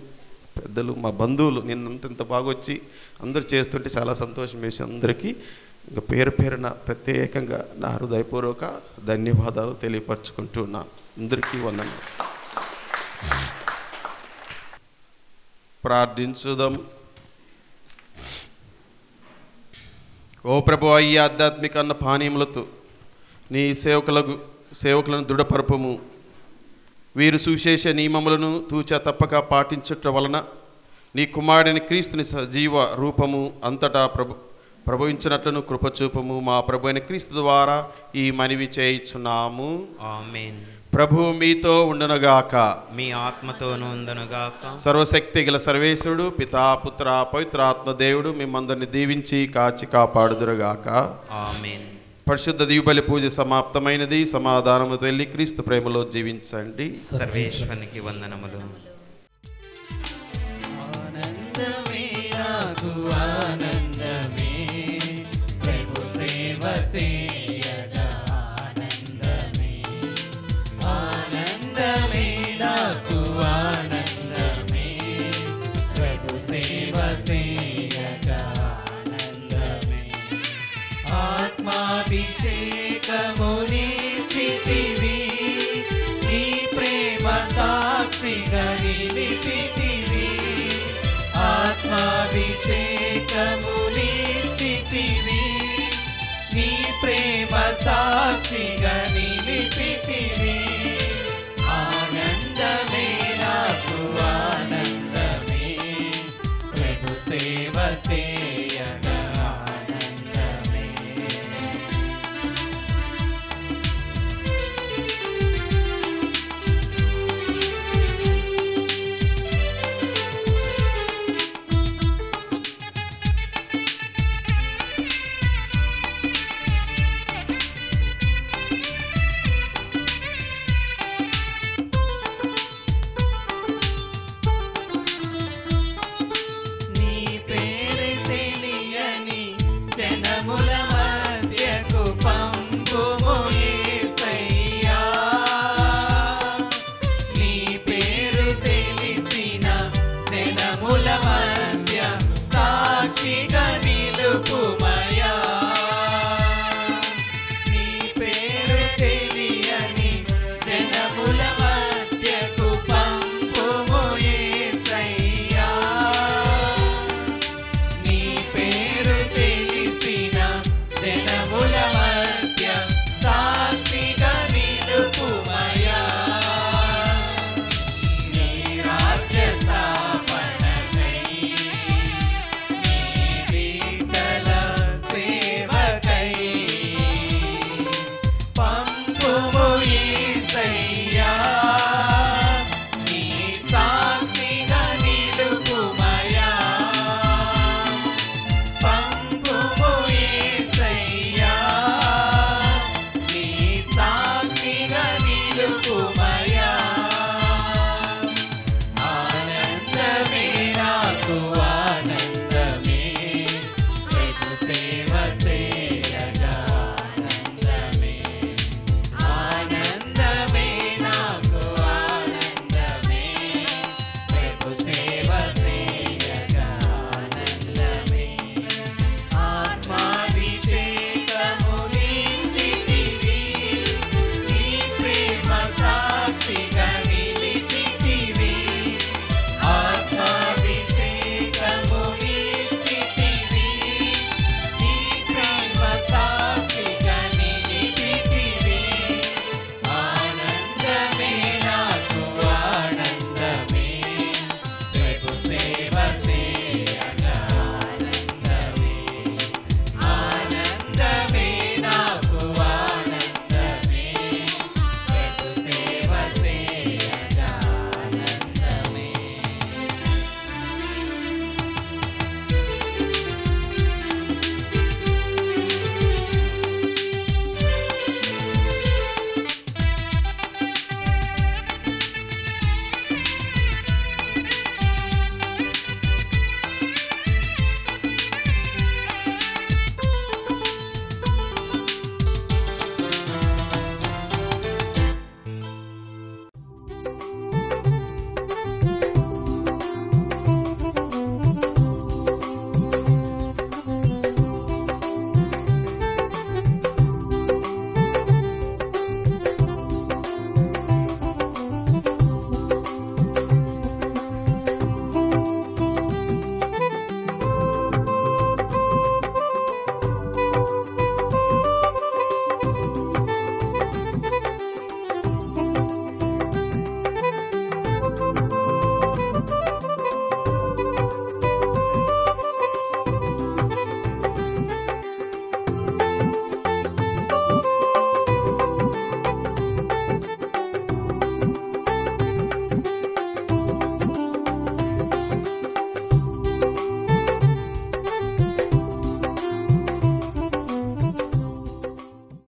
పెద్దలు, మా బంధువులు నిన్నంత బాగా వచ్చి అందరూ చేస్తుంటే చాలా సంతోషం వేసి అందరికీ ఇంకా పేరు పేరున ప్రత్యేకంగా నా హృదయపూర్వక ధన్యవాదాలు తెలియపరచుకుంటున్నాను. అందరికీ వందనాలు. ప్రార్థించుదాం. ఓ ప్రభు, ఈ ఆధ్యాత్మిక అన్న పానీయములతో నీ సేవకులను దృఢపరపము. వీరు సువిశేష నియమములను తూచా తప్పక పాటించటం వలన నీ కుమారుని క్రీస్తుని సజీవ రూపము అంతటా ప్రభవించినట్లను కృపచూపము. మా ప్రభు అయిన క్రీస్తు ద్వారా ఈ మనవి చేయుచున్నాము. ఆమేన్. ప్రభు మీతో ఉండునుగాక, మీ ఆత్మతోనూ ఉండునుగాక. సర్వశక్తి గల సర్వేశ్వరుడు పితా పుత్ర పవిత్రాత్మ దేవుడు మిమ్మందరిని దీవించి కాచి కాపాడుదురుగాక. ఆమేన్. పరిశుద్ధ దివ్యబలి పూజ సమాప్తమైనది. సమాధానముతో వెళ్ళి క్రీస్తు ప్రేమలో జీవించండి. సర్వేశ్వరునికి వందనములు. ఆనందమే నాకు ఆనందమే, ప్రభు సేవ చేయగా ఆనందమే. ఆనందమే నాకు ఆనందమే, ప్రభు సేవ చేయగా ఆనందమే. ఆత్మాభిషేకమునిచితివి, నీ ప్రేమ సాక్షిగా నిలిపితివి. ఆత్మాభిషేకమునిచితివి, నీ ప్రేమ సాక్షిగా నిలిపితివి.